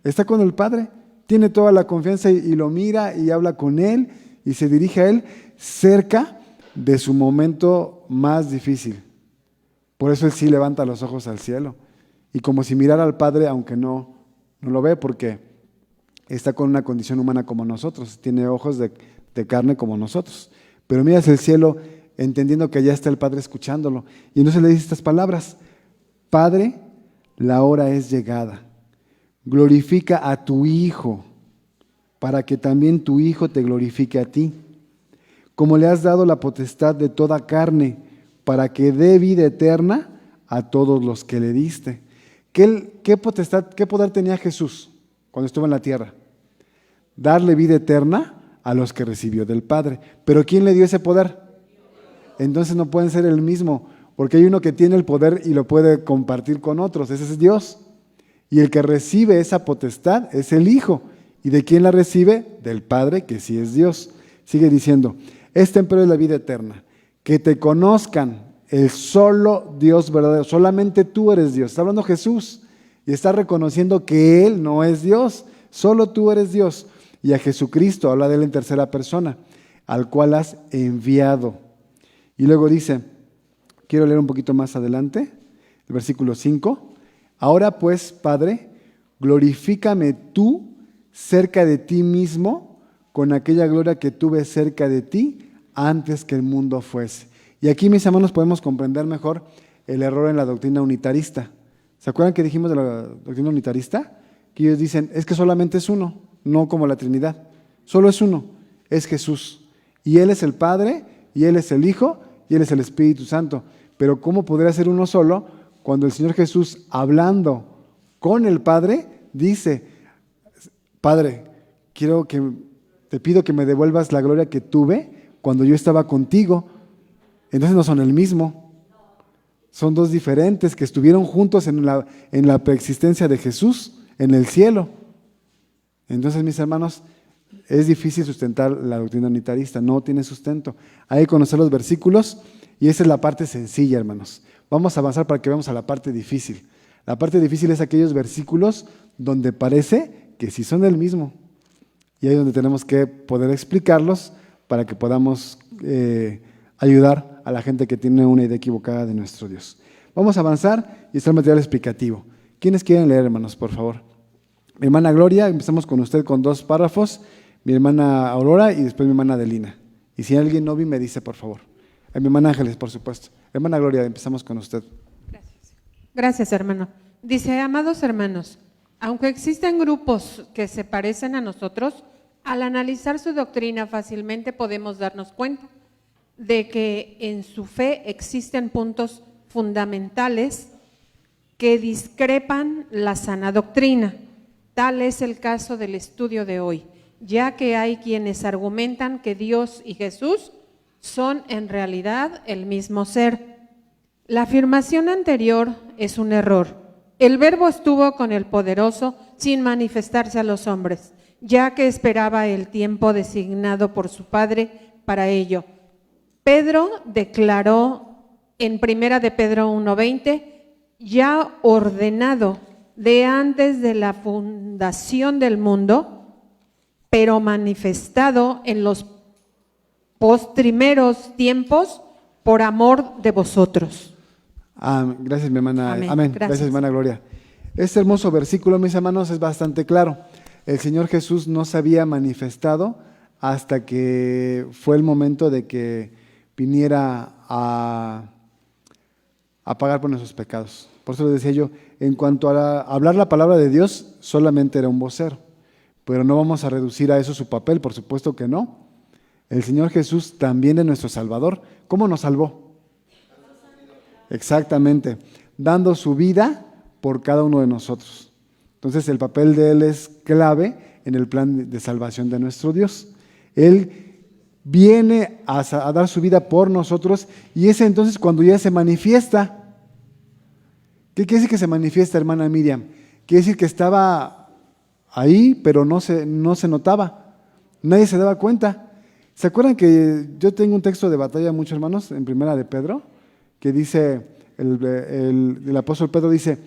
Está con el Padre. Tiene toda la confianza y lo mira y habla con Él y se dirige a Él cerca de su momento más difícil. Por eso Él sí levanta los ojos al cielo. Y como si mirara al Padre, aunque no lo ve porque está con una condición humana como nosotros, tiene ojos de carne como nosotros. Pero mira hacia el cielo entendiendo que allá está el Padre escuchándolo. Y entonces le dice estas palabras: Padre, la hora es llegada. Glorifica a tu Hijo, para que también tu Hijo te glorifique a ti. Como le has dado la potestad de toda carne, para que dé vida eterna a todos los que le diste. ¿Qué potestad, qué poder tenía Jesús cuando estuvo en la tierra? Darle vida eterna a los que recibió del Padre. ¿Pero quién le dio ese poder? Entonces no pueden ser el mismo, porque hay uno que tiene el poder y lo puede compartir con otros, ese es Dios. Y el que recibe esa potestad es el Hijo. ¿Y de quién la recibe? Del Padre, que sí es Dios. Sigue diciendo, esta empero es la vida eterna, que te conozcan el solo Dios verdadero, solamente tú eres Dios. Está hablando Jesús y está reconociendo que Él no es Dios, solo tú eres Dios. y a Jesucristo, habla de él en tercera persona, al cual has enviado. Y luego dice, quiero leer un poquito más adelante, el versículo 5. Ahora pues, Padre, glorifícame tú cerca de ti mismo con aquella gloria que tuve cerca de ti antes que el mundo fuese. Y aquí, mis hermanos, podemos comprender mejor el error en la doctrina unitarista. ¿Se acuerdan que dijimos de la doctrina unitarista? Que ellos dicen, es que solamente es uno, no como la Trinidad. Solo es uno, es Jesús. Y Él es el Padre, y Él es el Hijo, y Él es el Espíritu Santo. Pero ¿cómo podría ser uno solo cuando el Señor Jesús, hablando con el Padre, dice, Padre, te pido que me devuelvas la gloria que tuve cuando yo estaba contigo? Entonces no son el mismo. Son dos diferentes que estuvieron juntos en la preexistencia de Jesús en el cielo. Entonces, mis hermanos, es difícil sustentar la doctrina unitarista, no tiene sustento. Hay que conocer los versículos y esa es la parte sencilla, hermanos. Vamos a avanzar para que veamos a la parte difícil. La parte difícil es aquellos versículos donde parece que sí son el mismo. Y ahí es donde tenemos que poder explicarlos para que podamos ayudar a la gente que tiene una idea equivocada de nuestro Dios. Vamos a avanzar y está el material explicativo. ¿Quiénes quieren leer, hermanos, por favor? Mi hermana Gloria, empezamos con usted con 2 párrafos, mi hermana Aurora y después mi hermana Adelina. Y si alguien no vi, me dice, por favor. Mi hermana Ángeles, por supuesto. Hermana Gloria, empezamos con usted. Gracias, hermano. Dice, amados hermanos, aunque existen grupos que se parecen a nosotros, al analizar su doctrina fácilmente podemos darnos cuenta de que en su fe existen puntos fundamentales que discrepan la sana doctrina. Tal es el caso del estudio de hoy, ya que hay quienes argumentan que Dios y Jesús son en realidad el mismo ser. La afirmación anterior es un error. El Verbo estuvo con el Poderoso sin manifestarse a los hombres, ya que esperaba el tiempo designado por su Padre para ello. Pedro declaró en 1 de Pedro 1:20, ya ordenado de antes de la fundación del mundo, pero manifestado en los postrimeros tiempos por amor de vosotros. Gracias, mi hermana. Amén. Amén. Gracias, hermana Gloria. Este hermoso versículo, mis hermanos, es bastante claro. El Señor Jesús no se había manifestado hasta que fue el momento de que viniera a pagar por nuestros pecados. Por eso les decía yo, en cuanto a hablar la palabra de Dios, solamente era un vocero. Pero no vamos a reducir a eso su papel, por supuesto que no. El Señor Jesús también es nuestro Salvador. ¿Cómo nos salvó? Exactamente, dando su vida por cada uno de nosotros. Entonces el papel de Él es clave en el plan de salvación de nuestro Dios. Él viene a dar su vida por nosotros y es entonces cuando ya se manifiesta. ¿Qué quiere decir que se manifiesta, hermana Miriam? Quiere decir que estaba ahí, pero no se notaba. Nadie se daba cuenta. ¿Se acuerdan que yo tengo un texto de batalla, muchos hermanos, en 1 de Pedro, que dice, el apóstol Pedro dice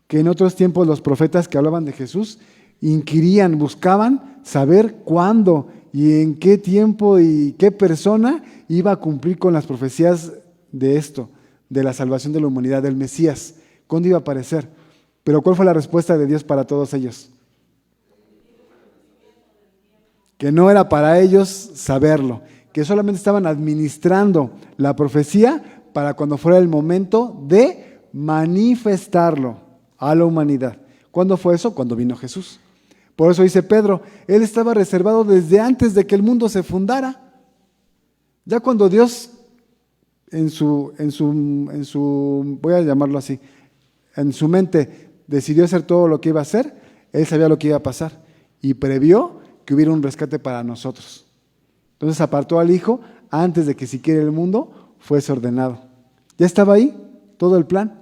que en otros tiempos los profetas que hablaban de Jesús inquirían, buscaban saber cuándo y en qué tiempo y qué persona iba a cumplir con las profecías de esto, de la salvación de la humanidad, del Mesías, cuándo iba a aparecer. Pero ¿cuál fue la respuesta de Dios para todos ellos? Que no era para ellos saberlo, que solamente estaban administrando la profecía para cuando fuera el momento de manifestarlo a la humanidad. ¿Cuándo fue eso? Cuando vino Jesús. Por eso dice Pedro, Él estaba reservado desde antes de que el mundo se fundara. Ya cuando Dios en su, voy a llamarlo así, en su mente decidió hacer todo lo que iba a hacer, Él sabía lo que iba a pasar y previó que hubiera un rescate para nosotros. Entonces apartó al Hijo antes de que siquiera el mundo fuese ordenado. Ya estaba ahí todo el plan,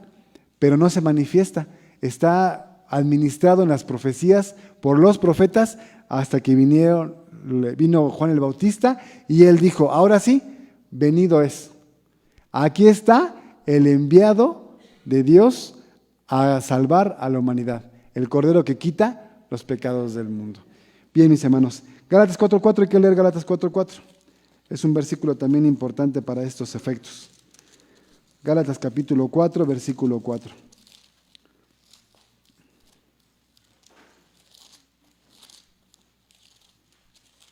pero no se manifiesta. Está administrado en las profecías por los profetas hasta que vino Juan el Bautista y él dijo, ahora sí, venido es. Aquí está el enviado de Dios a salvar a la humanidad, el Cordero que quita los pecados del mundo. Bien, mis hermanos, Gálatas 4:4, hay que leer Gálatas 4:4. Es un versículo también importante para estos efectos. Gálatas capítulo 4, versículo 4.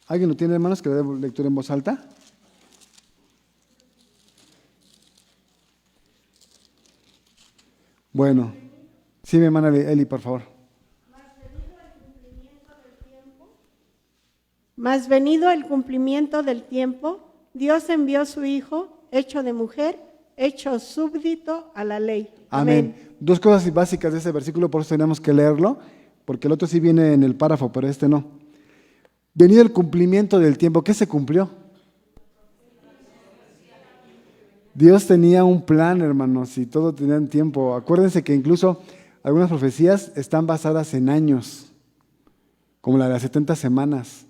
¿Alguien lo tiene, hermanos, que le dé lectura en voz alta? Bueno, sí, mi hermana Eli, por favor. Mas venido el cumplimiento del tiempo, Dios envió a su Hijo, hecho de mujer, hecho súbdito a la ley. Amén. Dos cosas básicas de ese versículo, por eso tenemos que leerlo, porque el otro sí viene en el párrafo, pero este no. Venido el cumplimiento del tiempo, ¿qué se cumplió? Dios tenía un plan, hermanos, y todo tenía un tiempo. Acuérdense que incluso algunas profecías están basadas en años, como la de las 70 semanas.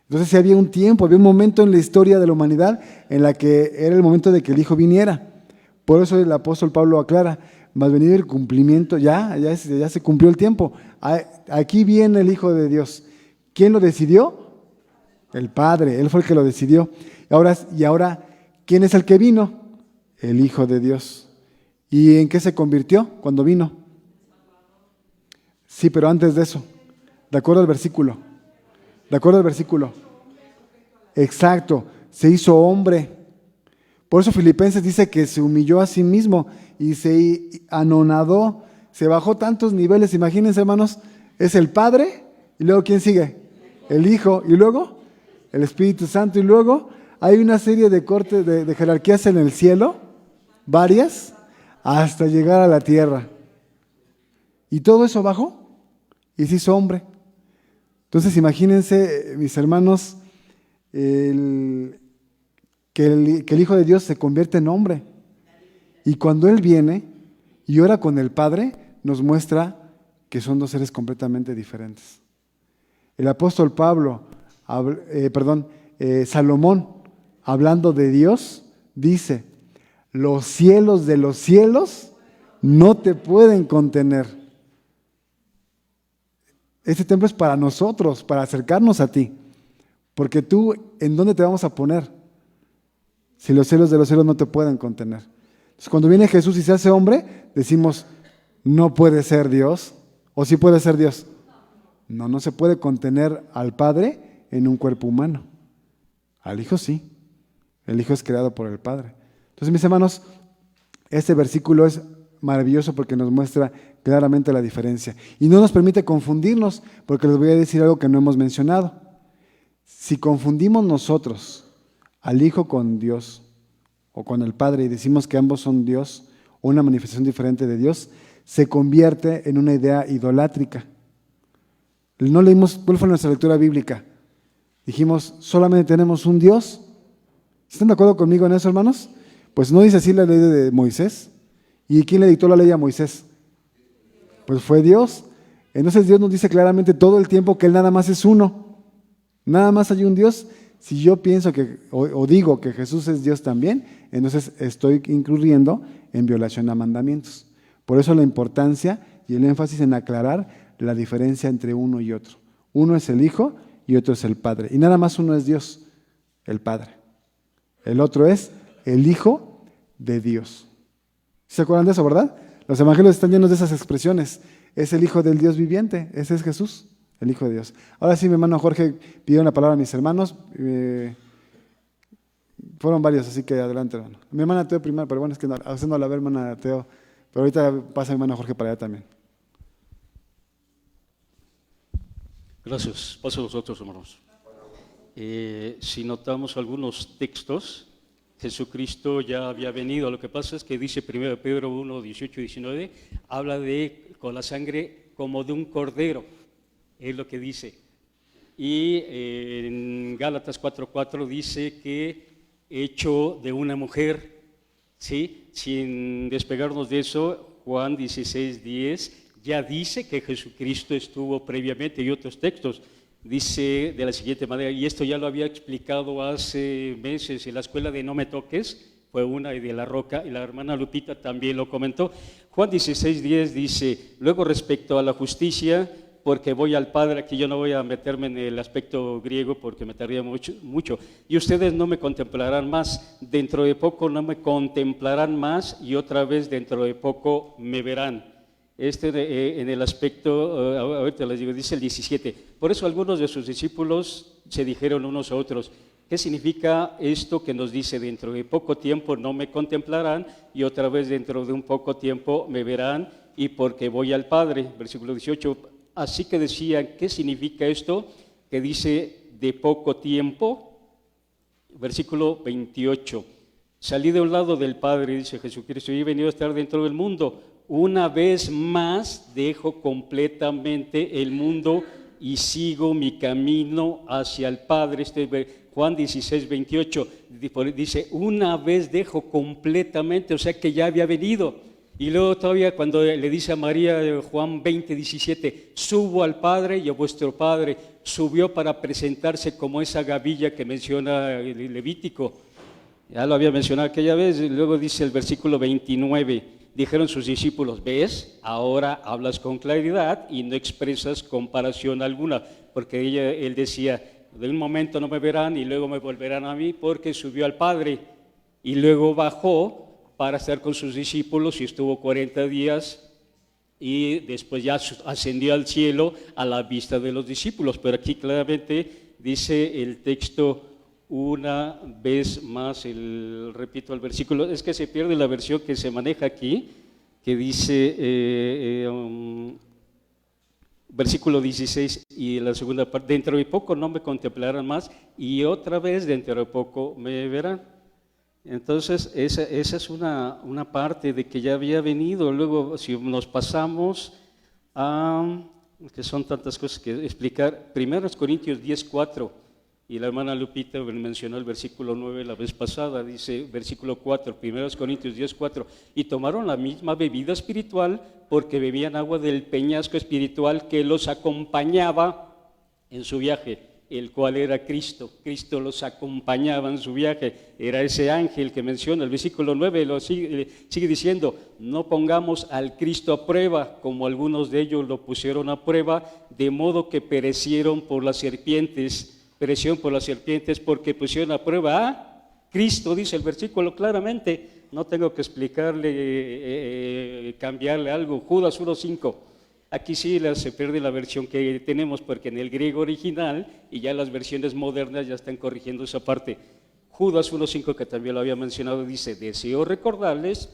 Entonces sí había un tiempo, había un momento en la historia de la humanidad en la que era el momento de que el Hijo viniera. Por eso el apóstol Pablo aclara, más venido el cumplimiento, ya se cumplió el tiempo. Aquí viene el Hijo de Dios. ¿Quién lo decidió? El Padre, Él fue el que lo decidió. Y ahora, ¿quién es el que vino? El Hijo de Dios. ¿Y en qué se convirtió cuando vino? Sí, pero antes de eso, de acuerdo al versículo. Exacto, se hizo hombre. Por eso Filipenses dice que se humilló a sí mismo y se anonadó, se bajó tantos niveles. Imagínense, hermanos, es el Padre y luego ¿quién sigue? El Hijo y luego el Espíritu Santo y luego hay una serie de cortes de jerarquías en el cielo, varias, hasta llegar a la tierra. Y todo eso bajó y se hizo hombre. Entonces imagínense, mis hermanos, que el Hijo de Dios se convierte en hombre. Y cuando Él viene y ora con el Padre, nos muestra que son dos seres completamente diferentes. El apóstol Salomón, hablando de Dios, dice, los cielos de los cielos no te pueden contener. Este templo es para nosotros, para acercarnos a ti. Porque tú, ¿en dónde te vamos a poner? Si los cielos de los cielos no te pueden contener. Entonces, cuando viene Jesús y se hace hombre, decimos, no puede ser Dios. ¿O sí puede ser Dios? No se puede contener al Padre en un cuerpo humano. Al Hijo sí. El Hijo es creado por el Padre. Entonces, mis hermanos, este versículo es maravilloso porque nos muestra claramente la diferencia. Y no nos permite confundirnos, porque les voy a decir algo que no hemos mencionado. Si confundimos nosotros al Hijo con Dios o con el Padre y decimos que ambos son Dios o una manifestación diferente de Dios, se convierte en una idea idolátrica. No leímos, ¿cuál fue nuestra lectura bíblica? Dijimos, solamente tenemos un Dios. ¿Están de acuerdo conmigo en eso, hermanos? Pues no dice así la ley de Moisés. ¿Y quién le dictó la ley a Moisés? Pues fue Dios. Entonces Dios nos dice claramente todo el tiempo que Él nada más es uno. Nada más hay un Dios. Si yo pienso o digo que Jesús es Dios también, entonces estoy incurriendo en violación a mandamientos. Por eso la importancia y el énfasis en aclarar la diferencia entre uno y otro. Uno es el Hijo y otro es el Padre. Y nada más uno es Dios, el Padre. El otro es el Hijo de Dios. ¿Se acuerdan de eso, verdad? Los evangelios están llenos de esas expresiones. Es el Hijo del Dios viviente. Ese es Jesús, el Hijo de Dios. Ahora sí, mi hermano Jorge pidió la palabra a mis hermanos. Fueron varios, así que adelante, hermano. Mi hermana Teo primero, pero bueno, es que a usted no la ve, hermana Teo. Pero ahorita pasa mi hermano Jorge para allá también. Gracias. Paso a vosotros, hermanos. Si notamos algunos textos, Jesucristo ya había venido. Lo que pasa es que dice 1 Pedro 1, 18 y 19, habla de con la sangre como de un cordero, es lo que dice. Y en Gálatas 4:4 dice que hecho de una mujer, ¿sí? Sin despegarnos de eso, Juan 16:10 ya dice que Jesucristo estuvo previamente, y otros textos. Dice de la siguiente manera, y esto ya lo había explicado hace meses en la escuela de No Me Toques, fue una y de La Roca, y la hermana Lupita también lo comentó. Juan 16:10 dice, luego respecto a la justicia, porque voy al Padre. Aquí yo no voy a meterme en el aspecto griego porque me tardaría mucho. Y ustedes no me contemplarán más, dentro de poco no me contemplarán más y otra vez dentro de poco me verán. En el aspecto, ahorita les digo, dice el 17. Por eso algunos de sus discípulos se dijeron unos a otros, ¿qué significa esto que nos dice dentro de poco tiempo no me contemplarán y otra vez dentro de un poco tiempo me verán y porque voy al Padre? Versículo 18. Así que decían, ¿qué significa esto que dice de poco tiempo? Versículo 28. Salí de un lado del Padre, dice Jesucristo, y he venido a estar dentro del mundo. Una vez más dejo completamente el mundo y sigo mi camino hacia el Padre. Juan 16, 28 dice, una vez dejo completamente, o sea que ya había venido. Y luego todavía cuando le dice a María, Juan 20, 17, subo al Padre y a vuestro Padre, subió para presentarse como esa gavilla que menciona el Levítico. Ya lo había mencionado aquella vez. Y luego dice el versículo 29, dijeron sus discípulos, ¿ves? Ahora hablas con claridad y no expresas comparación alguna, porque él decía, de un momento no me verán y luego me volverán a mí porque subió al Padre y luego bajó para estar con sus discípulos y estuvo 40 días y después ya ascendió al cielo a la vista de los discípulos. Pero aquí claramente dice el texto una vez más, repito el versículo, es que se pierde la versión que se maneja aquí, que dice, versículo 16 y la segunda parte, dentro de poco no me contemplarán más y otra vez dentro de poco me verán. Entonces, esa es una parte de que ya había venido. Luego, si nos pasamos a, que son tantas cosas que explicar, 1 Corintios 10:4, y la hermana Lupita mencionó el versículo 9 la vez pasada, dice, versículo 4, 1 Corintios 10:4, y tomaron la misma bebida espiritual porque bebían agua del peñasco espiritual que los acompañaba en su viaje, el cual era Cristo. Cristo los acompañaba en su viaje, era ese ángel que menciona. El versículo 9 lo sigue diciendo, no pongamos al Cristo a prueba, como algunos de ellos lo pusieron a prueba, de modo que perecieron por las serpientes porque pusieron a prueba a Cristo, dice el versículo claramente. No tengo que explicarle, cambiarle algo. Judas 1:5. Aquí sí se pierde la versión que tenemos porque en el griego original y ya las versiones modernas ya están corrigiendo esa parte. Judas 1:5, que también lo había mencionado, dice, deseo recordarles,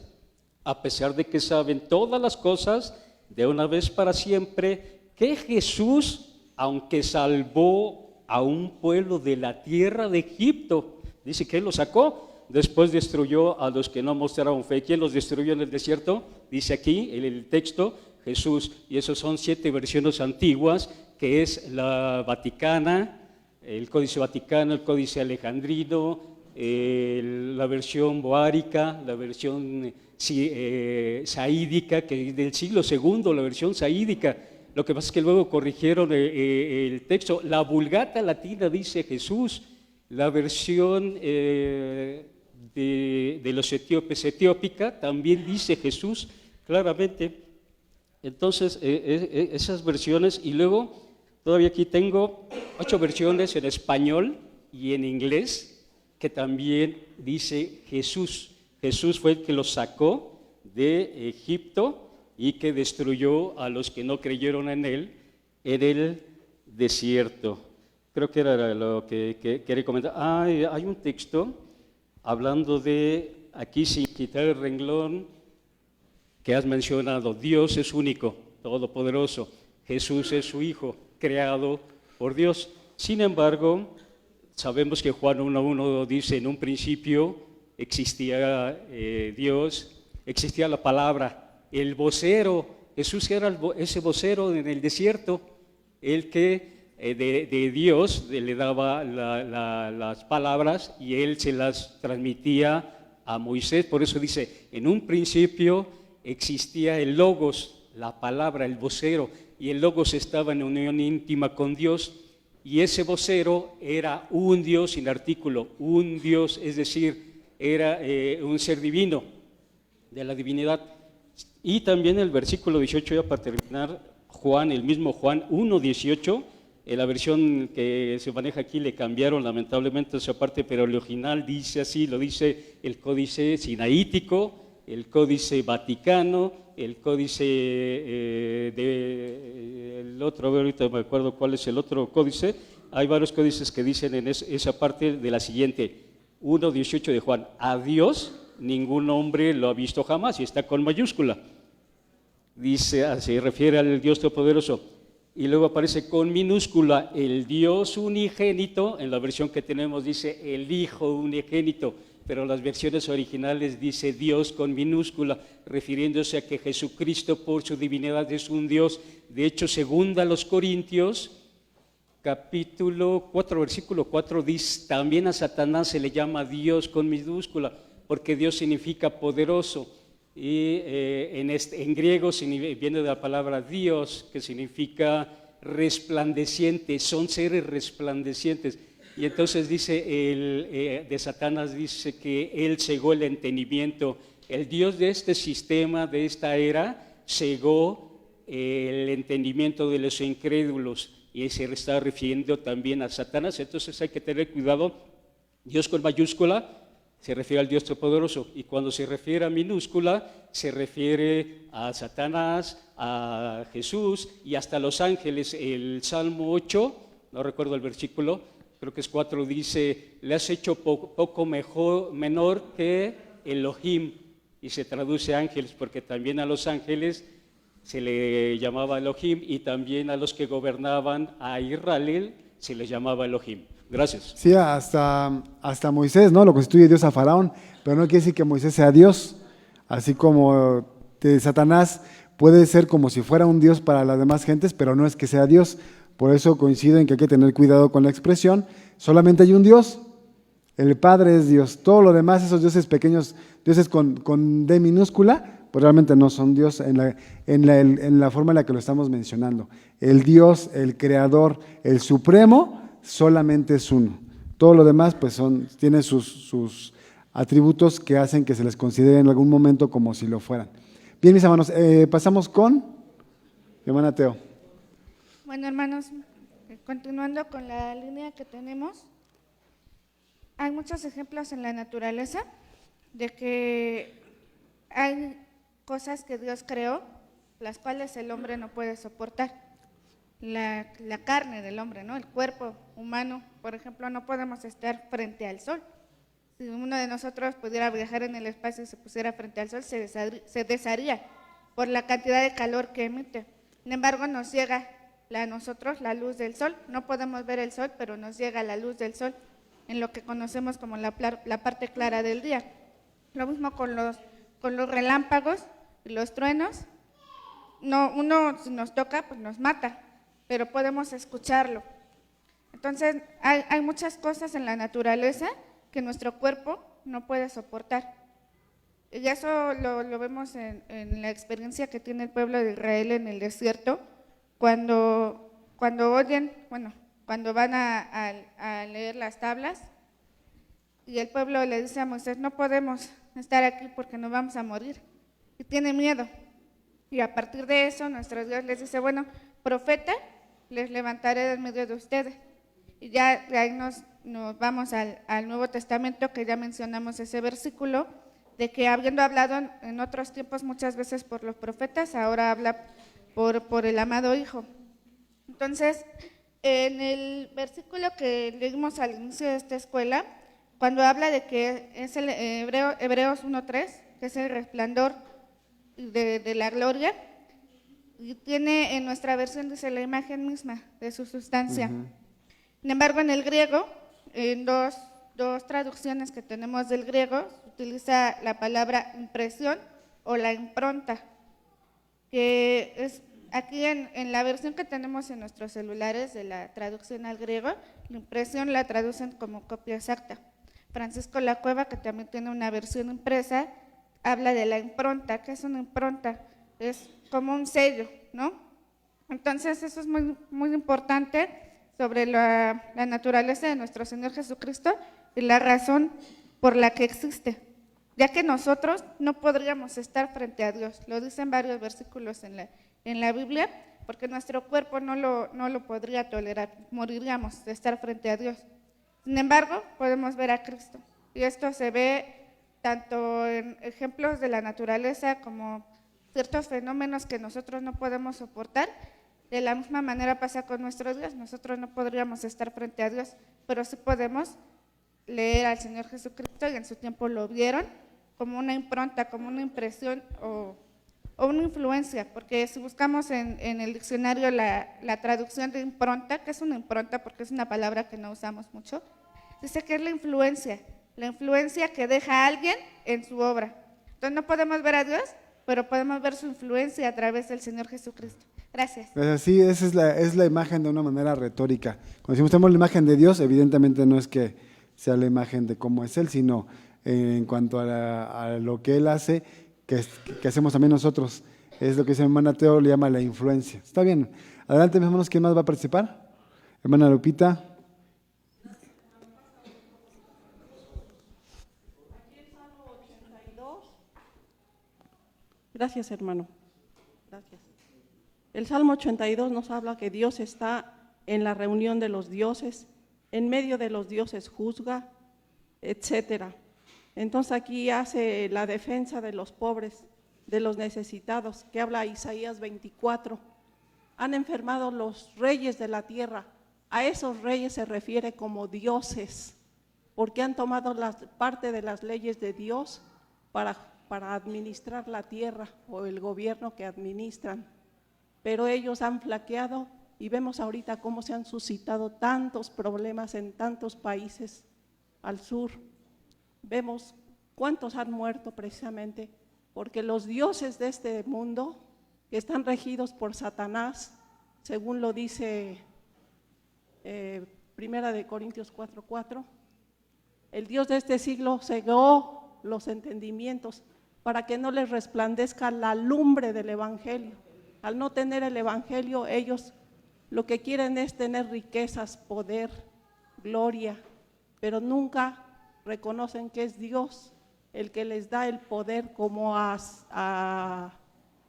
a pesar de que saben todas las cosas, de una vez para siempre, que Jesús, aunque salvó a un pueblo de la tierra de Egipto, dice que él los sacó, después destruyó a los que no mostraron fe. ¿Quién los destruyó en el desierto? Dice aquí el texto, Jesús. Y esos son 7 versiones antiguas, que es la Vaticana, el Códice Vaticano, el Códice Alejandrino, la versión boárica, la versión saídica, que es del siglo II, la versión saídica. Lo que pasa es que luego corrigieron el texto. La Vulgata latina dice Jesús, la versión de los etíopes etiópica también dice Jesús claramente. Entonces, esas versiones, y luego todavía aquí tengo 8 versiones en español y en inglés que también dice Jesús. Jesús fue el que los sacó de Egipto y que destruyó a los que no creyeron en él en el desierto. Creo que era lo que quería comentar. Hay un texto hablando de, aquí sin quitar el renglón, que has mencionado, Dios es único, todopoderoso, Jesús es su Hijo, creado por Dios. Sin embargo, sabemos que Juan 1:1 dice, en un principio existía Dios, existía la palabra, el vocero, Jesús era ese vocero en el desierto, el que de Dios le daba las palabras y él se las transmitía a Moisés. Por eso dice, en un principio existía el Logos, la palabra, el vocero, y el Logos estaba en unión íntima con Dios, y ese vocero era un Dios sin artículo, un Dios, es decir, era un ser divino, de la divinidad. Y también el versículo 18, ya para terminar, Juan, el mismo Juan 1:18. En la versión que se maneja aquí le cambiaron lamentablemente esa parte, pero el original dice así, lo dice el Códice Sinaítico, el Códice Vaticano, el Códice el otro, ahorita me acuerdo cuál es el otro códice. Hay varios códices que dicen en esa parte de la siguiente, 1:18 de Juan: a Dios ningún hombre lo ha visto jamás, y está con mayúscula. Dice, se refiere al Dios Todopoderoso. Y luego aparece con minúscula el Dios unigénito. En la versión que tenemos dice el Hijo unigénito, pero en las versiones originales dice Dios con minúscula, refiriéndose a que Jesucristo por su divinidad es un Dios. De hecho, según a los Corintios, capítulo 4, versículo 4, dice, también a Satanás se le llama Dios con minúscula, porque Dios significa poderoso. Y en griego viene de la palabra Dios, que significa resplandeciente, son seres resplandecientes. Y entonces dice, de Satanás dice que él cegó el entendimiento. El Dios de este sistema, de esta era, cegó el entendimiento de los incrédulos, y se está refiriendo también a Satanás. Entonces hay que tener cuidado. Dios con mayúscula se refiere al Dios Todopoderoso, y cuando se refiere a minúscula se refiere a Satanás, a Jesús y hasta a los ángeles. El Salmo 8, no recuerdo el versículo, creo que es 4, dice, le has hecho poco menor que Elohim, y se traduce ángeles, porque también a los ángeles se le llamaba Elohim, y también a los que gobernaban a Israel se les llamaba Elohim. Gracias. Sí, hasta Moisés, ¿no? Lo constituye Dios a Faraón, pero no quiere decir que Moisés sea Dios, así como Satanás puede ser como si fuera un Dios para las demás gentes, pero no es que sea Dios. Por eso coincido en que hay que tener cuidado con la expresión. Solamente hay un Dios, el Padre es Dios. Todo lo demás, esos dioses pequeños, dioses con D minúscula, pues realmente no son Dios en la forma en la que lo estamos mencionando. El Dios, el Creador, el Supremo, solamente es uno. Todo lo demás pues tiene sus atributos que hacen que se les considere en algún momento como si lo fueran. Bien, mis hermanos, pasamos con hermana Teo. Bueno, hermanos, continuando con la línea que tenemos, hay muchos ejemplos en la naturaleza de que hay cosas que Dios creó, las cuales el hombre no puede soportar. La carne del hombre, ¿no? El cuerpo humano, por ejemplo, no podemos estar frente al sol. Si uno de nosotros pudiera viajar en el espacio y se pusiera frente al sol, se desharía por la cantidad de calor que emite. Sin embargo, nos llega a nosotros la luz del sol. No podemos ver el sol, pero nos llega la luz del sol en lo que conocemos como la parte clara del día. Lo mismo con los relámpagos y los truenos. No, uno si nos toca, pues nos mata, pero podemos escucharlo. Entonces, hay muchas cosas en la naturaleza que nuestro cuerpo no puede soportar. Y eso lo vemos en la experiencia que tiene el pueblo de Israel en el desierto, cuando van a leer las tablas, y el pueblo le dice a Moisés, no podemos estar aquí porque nos vamos a morir, y tiene miedo. Y a partir de eso, nuestro Dios les dice, bueno, profeta les levantaré de en medio de ustedes. Y ya de ahí nos vamos al Nuevo Testamento, que ya mencionamos ese versículo, de que habiendo hablado en otros tiempos muchas veces por los profetas, ahora habla por el amado Hijo. Entonces, en el versículo que leímos al inicio de esta escuela, cuando habla de que es el Hebreos 1:3, que es el resplandor de la gloria, y tiene en nuestra versión, dice, la imagen misma de su sustancia. Sin embargo, en el griego, en dos traducciones que tenemos del griego, se utiliza la palabra impresión o la impronta, que es aquí en la versión que tenemos en nuestros celulares de la traducción al griego, la impresión la traducen como copia exacta. Francisco La Cueva, que también tiene una versión impresa, habla de la impronta. ¿Qué es una impronta? Es como un sello, ¿no? Entonces, eso es muy, muy importante sobre la naturaleza de nuestro Señor Jesucristo y la razón por la que existe, ya que nosotros no podríamos estar frente a Dios. Lo dicen varios versículos en la Biblia, porque nuestro cuerpo no lo podría tolerar, moriríamos de estar frente a Dios. Sin embargo, podemos ver a Cristo, y esto se ve tanto en ejemplos de la naturaleza como ciertos fenómenos que nosotros no podemos soportar. De la misma manera pasa con nuestro Dios. Nosotros no podríamos estar frente a Dios, pero sí podemos leer al Señor Jesucristo, y en su tiempo lo vieron como una impronta, como una impresión o una influencia, porque si buscamos en el diccionario la traducción de impronta, que es una impronta porque es una palabra que no usamos mucho, dice que es la influencia que deja a alguien en su obra. Entonces no podemos ver a Dios, pero podemos ver su influencia a través del Señor Jesucristo. Gracias. Sí, esa es la imagen de una manera retórica. Cuando decimos tenemos la imagen de Dios, evidentemente no es que sea la imagen de cómo es Él, sino en cuanto a lo que Él hace, que hacemos también nosotros. Es lo que dice hermana Teo, le llama la influencia. Está bien. Adelante, mis hermanos, ¿quién más va a participar? Hermana Lupita. Gracias, hermano. Gracias. El Salmo 82 nos habla que Dios está en la reunión de los dioses, en medio de los dioses juzga, etcétera. Entonces aquí hace la defensa de los pobres, de los necesitados, que habla Isaías 24. Han enfermado los reyes de la tierra. A esos reyes se refiere como dioses, porque han tomado parte de las leyes de Dios para administrar la tierra o el gobierno que administran. Pero ellos han flaqueado y vemos ahorita cómo se han suscitado tantos problemas en tantos países al sur. Vemos cuántos han muerto precisamente porque los dioses de este mundo, que están regidos por Satanás, según lo dice Primera de Corintios 4:4, el Dios de este siglo cegó los entendimientos para que no les resplandezca la lumbre del Evangelio. Al no tener el Evangelio, ellos lo que quieren es tener riquezas, poder, gloria, pero nunca reconocen que es Dios el que les da el poder, como a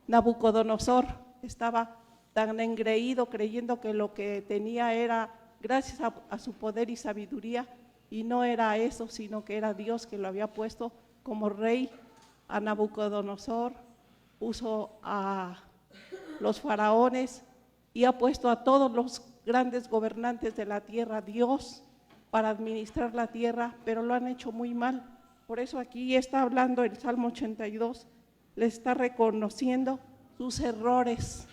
Nabucodonosor. Estaba tan engreído creyendo que lo que tenía era gracias a su poder y sabiduría, y no era eso, sino que era Dios que lo había puesto como rey. A Nabucodonosor puso a los faraones y ha puesto a todos los grandes gobernantes de la tierra, Dios, para administrar la tierra, pero lo han hecho muy mal. Por eso aquí está hablando el Salmo 82, le está reconociendo sus errores.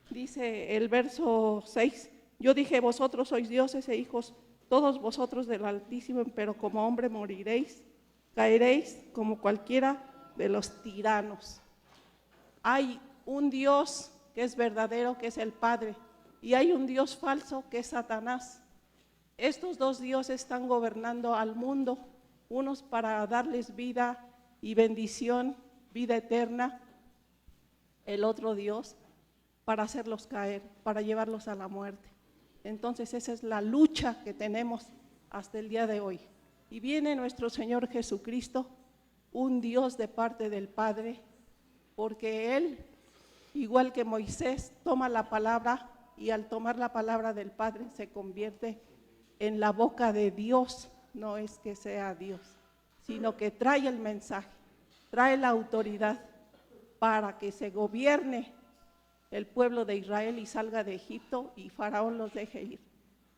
Dice el verso 6, yo dije, vosotros sois dioses e hijos, todos vosotros del Altísimo, pero como hombre moriréis, caeréis como cualquiera de los tiranos. Hay un Dios que es verdadero, que es el Padre, y hay un Dios falso que es Satanás. Estos dos dioses están gobernando al mundo, unos para darles vida y bendición, vida eterna, el otro Dios para hacerlos caer, para llevarlos a la muerte. Entonces esa es la lucha que tenemos hasta el día de hoy. Y viene nuestro Señor Jesucristo, un Dios de parte del Padre, porque Él, igual que Moisés, toma la palabra, y al tomar la palabra del Padre se convierte en la boca de Dios. No es que sea Dios, sino que trae el mensaje, trae la autoridad para que se gobierne el pueblo de Israel y salga de Egipto y Faraón los deje ir,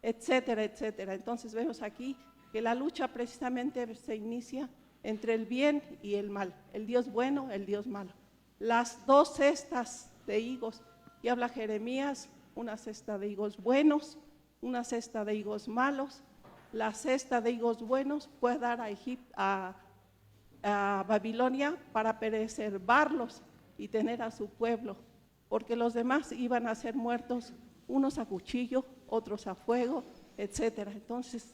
etcétera, etcétera. Entonces vemos aquí que la lucha precisamente se inicia entre el bien y el mal, el Dios bueno, el Dios malo. Las dos cestas de higos, y habla Jeremías, una cesta de higos buenos, una cesta de higos malos. La cesta de higos buenos puede dar a Babilonia para preservarlos y tener a su pueblo, porque los demás iban a ser muertos, unos a cuchillo, otros a fuego, etcétera. Entonces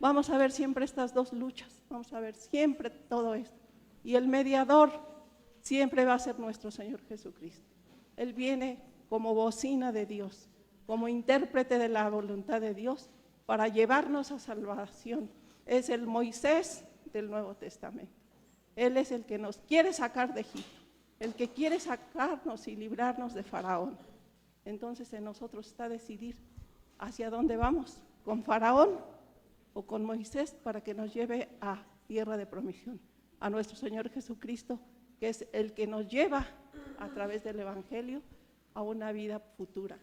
vamos a ver siempre estas dos luchas, vamos a ver siempre todo esto. Y el mediador siempre va a ser nuestro Señor Jesucristo. Él viene como bocina de Dios, como intérprete de la voluntad de Dios, para llevarnos a salvación. Es el Moisés del Nuevo Testamento. Él es el que nos quiere sacar de Egipto, el que quiere sacarnos y librarnos de Faraón. Entonces en nosotros está decidir hacia dónde vamos, con Faraón o con Moisés, para que nos lleve a tierra de promisión, a nuestro Señor Jesucristo, que es el que nos lleva a través del Evangelio a una vida futura.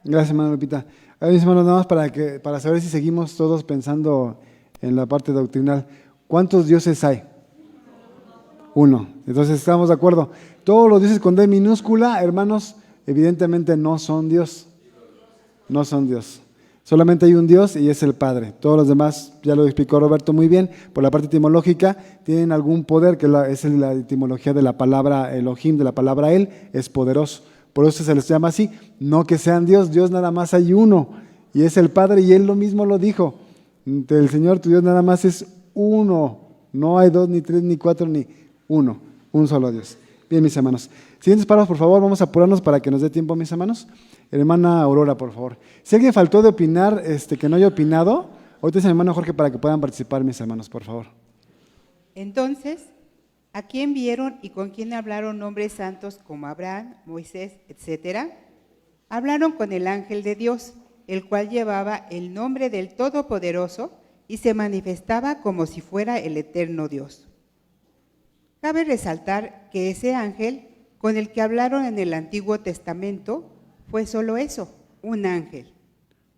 Gracias, hermana Lupita. A ver, mis hermanos, nada más para saber si seguimos todos pensando en la parte doctrinal. ¿Cuántos dioses hay? Uno. Entonces, ¿estamos de acuerdo? Todos los dioses con D minúscula, hermanos, evidentemente no son Dios. No son Dios. Solamente hay un Dios y es el Padre. Todos los demás, ya lo explicó Roberto muy bien, por la parte etimológica, tienen algún poder, que es la etimología de la palabra Elohim, de la palabra Él, es poderoso. Por eso se les llama así, no que sean Dios, Dios nada más hay uno, y es el Padre, y Él lo mismo lo dijo. El Señor tu Dios nada más es uno, no hay dos, ni tres, ni cuatro, ni uno, un solo Dios. Bien, mis hermanos. Siguientes párrafos, por favor, vamos a apurarnos para que nos dé tiempo, mis hermanos. Hermana Aurora, por favor. Si alguien faltó de opinar, que no haya opinado, ahorita es el hermano Jorge para que puedan participar, mis hermanos, por favor. Entonces, ¿a quién vieron y con quién hablaron hombres santos como Abraham, Moisés, etcétera? Hablaron con el ángel de Dios, el cual llevaba el nombre del Todopoderoso y se manifestaba como si fuera el eterno Dios. Cabe resaltar que ese ángel con el que hablaron en el Antiguo Testamento fue solo eso, un ángel.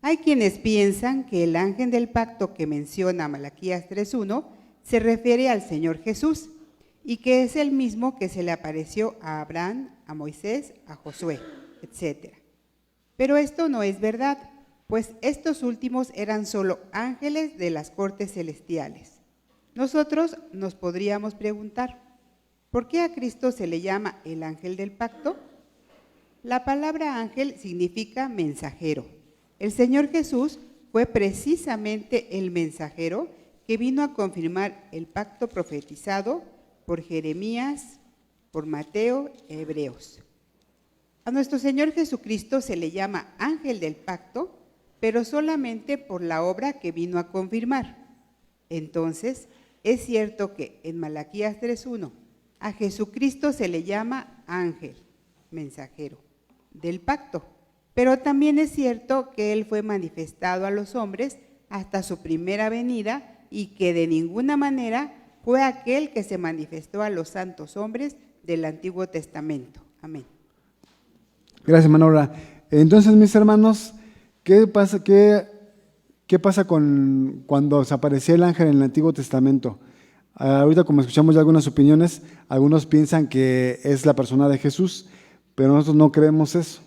Hay quienes piensan que el ángel del pacto que menciona Malaquías 3:1 se refiere al Señor Jesús y que es el mismo que se le apareció a Abraham, a Moisés, a Josué, etc. Pero esto no es verdad, pues estos últimos eran solo ángeles de las cortes celestiales. Nosotros nos podríamos preguntar, ¿por qué a Cristo se le llama el ángel del pacto? La palabra ángel significa mensajero. El Señor Jesús fue precisamente el mensajero que vino a confirmar el pacto profetizado por Jeremías, por Mateo e Hebreos. A nuestro Señor Jesucristo se le llama ángel del pacto, pero solamente por la obra que vino a confirmar. Entonces, es cierto que en Malaquías 3:1 a Jesucristo se le llama ángel, mensajero del pacto, pero también es cierto que Él fue manifestado a los hombres hasta su primera venida y que de ninguna manera fue aquel que se manifestó a los santos hombres del Antiguo Testamento. Amén. Gracias, hermana Aurora. Entonces, mis hermanos, ¿qué pasa con cuando desaparecía el ángel en el Antiguo Testamento? Ahorita, como escuchamos ya algunas opiniones, algunos piensan que es la persona de Jesús, pero nosotros no creemos eso.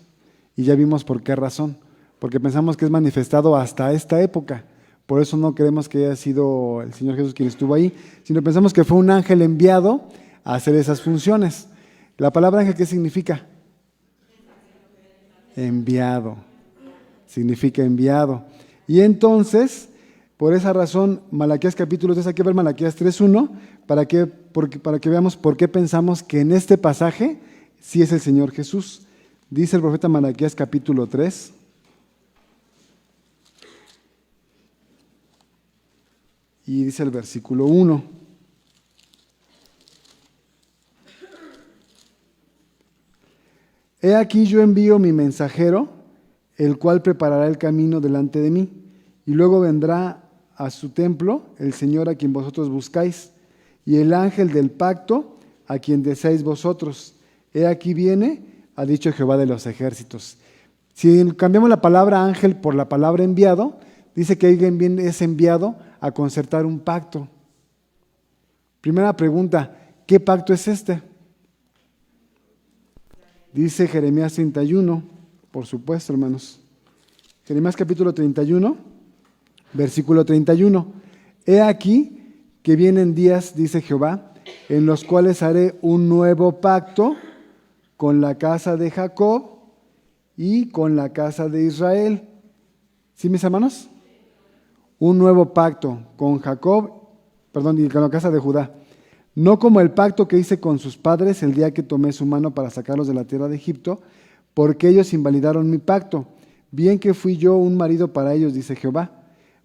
Y ya vimos por qué razón. Porque pensamos que es manifestado hasta esta época. Por eso no creemos que haya sido el Señor Jesús quien estuvo ahí, sino pensamos que fue un ángel enviado a hacer esas funciones. ¿La palabra ángel qué significa? Enviado. Significa enviado. Y entonces, por esa razón, Malaquías capítulo 3, hay que ver Malaquías 3:1, para que veamos por qué pensamos que en este pasaje sí es el Señor Jesús. Dice el profeta Malaquías capítulo 3. Y dice el versículo 1. He aquí yo envío mi mensajero, el cual preparará el camino delante de mí, y luego vendrá a su templo el Señor a quien vosotros buscáis, y el ángel del pacto a quien deseáis vosotros. He aquí viene, ha dicho Jehová de los ejércitos. Si cambiamos la palabra ángel por la palabra enviado, dice que alguien es enviado a concertar un pacto. Primera pregunta, ¿qué pacto es este? Dice Jeremías 31, por supuesto, hermanos. Jeremías capítulo 31, versículo 31. He aquí que vienen días, dice Jehová, en los cuales haré un nuevo pacto con la casa de Jacob y con la casa de Israel. ¿Sí, mis hermanos? Un nuevo pacto con Jacob, y con la casa de Judá. No como el pacto que hice con sus padres el día que tomé su mano para sacarlos de la tierra de Egipto, porque ellos invalidaron mi pacto. Bien que fui yo un marido para ellos, dice Jehová.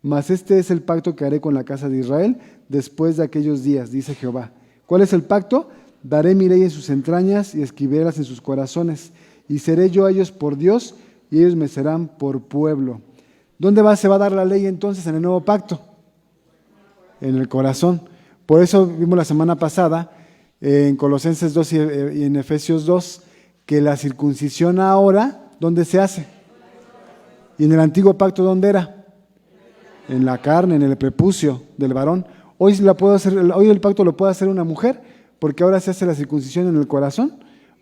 Mas este es el pacto que haré con la casa de Israel después de aquellos días, dice Jehová. ¿Cuál es el pacto? Daré mi ley en sus entrañas y escribirlas en sus corazones, y seré yo a ellos por Dios y ellos me serán por pueblo. ¿Dónde se va a dar la ley entonces en el nuevo pacto? En el corazón. Por eso vimos la semana pasada en Colosenses 2 y en Efesios 2 que la circuncisión ahora, ¿dónde se hace? Y en el antiguo pacto, ¿dónde era? En la carne, en el prepucio del varón. Hoy el pacto lo puede hacer una mujer, porque ahora se hace la circuncisión en el corazón.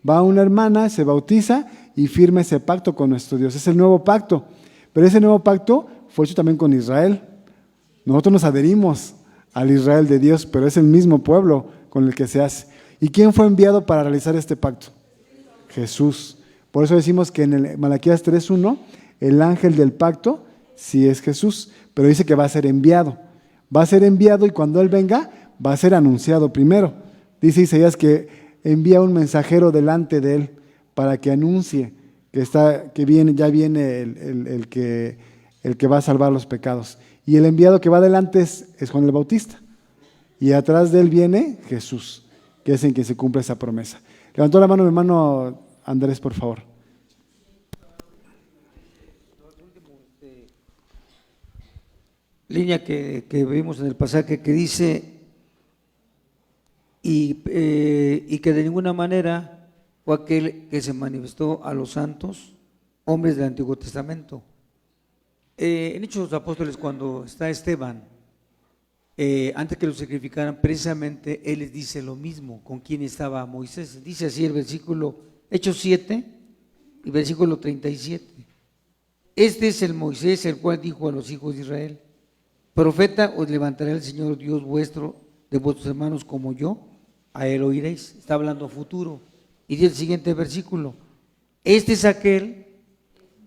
Va una hermana, se bautiza y firma ese pacto con nuestro Dios. Es el nuevo pacto. Pero ese nuevo pacto fue hecho también con Israel. Nosotros nos adherimos al Israel de Dios, pero es el mismo pueblo con el que se hace. ¿Y quién fue enviado para realizar este pacto? Jesús. Por eso decimos que en el Malaquías 3:1, el ángel del pacto sí es Jesús, pero dice que va a ser enviado. Va a ser enviado y cuando Él venga, va a ser anunciado primero. Dice Isaías que envía un mensajero delante de Él para que anuncie que viene el que va a salvar los pecados. Y el enviado que va adelante es Juan el Bautista. Y atrás de Él viene Jesús, que es en quien se cumple esa promesa. Levantó la mano mi hermano Andrés, por favor. Línea que vimos en el pasaje que dice y que de ninguna manera fue aquel que se manifestó a los santos, hombres del Antiguo Testamento. En Hechos de los Apóstoles, cuando está Esteban, antes que lo sacrificaran, precisamente él les dice lo mismo con quien estaba Moisés. Dice así el versículo, Hechos 7 y versículo 37. Este es el Moisés, el cual dijo a los hijos de Israel: profeta os levantará el Señor Dios vuestro de vuestros hermanos como yo, a él oiréis. Está hablando a futuro. Y dice el siguiente versículo: este es aquel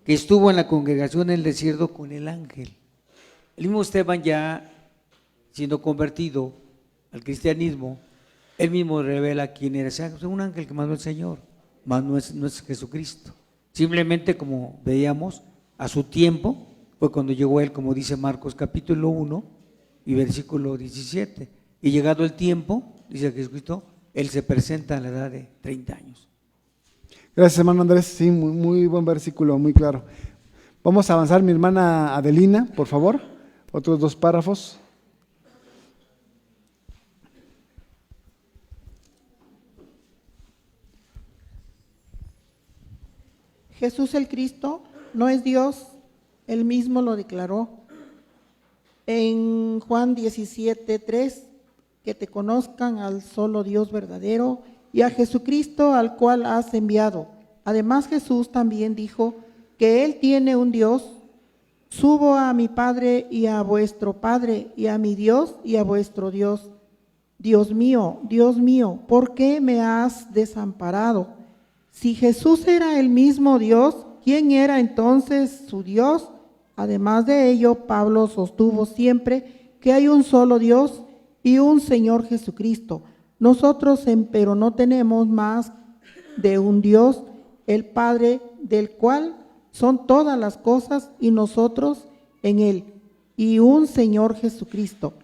que estuvo en la congregación en el desierto con el ángel. El mismo Esteban, ya siendo convertido al cristianismo, él mismo revela quién era. Es un ángel que mandó el Señor, mas no es Jesucristo. Simplemente, como veíamos, a su tiempo fue cuando llegó él, como dice Marcos capítulo 1 y versículo 17. Y llegado el tiempo, dice Jesucristo, él se presenta a la edad de 30 años. Gracias, hermano Andrés. Sí, muy buen versículo, muy claro. Vamos a avanzar, mi hermana Adelina, por favor. Otros 2 párrafos. Jesús el Cristo no es Dios, Él mismo lo declaró en Juan 17:3, que te conozcan al solo Dios verdadero y a Jesucristo al cual has enviado. Además, Jesús también dijo que Él tiene un Dios. Subo a mi Padre y a vuestro Padre, y a mi Dios y a vuestro Dios. Dios mío, ¿por qué me has desamparado? Si Jesús era el mismo Dios, ¿quién era entonces su Dios? Además de ello, Pablo sostuvo siempre que hay un solo Dios y un Señor Jesucristo. Nosotros, empero, no tenemos más de un Dios, el Padre, del cual son todas las cosas, y nosotros en Él, y un Señor Jesucristo.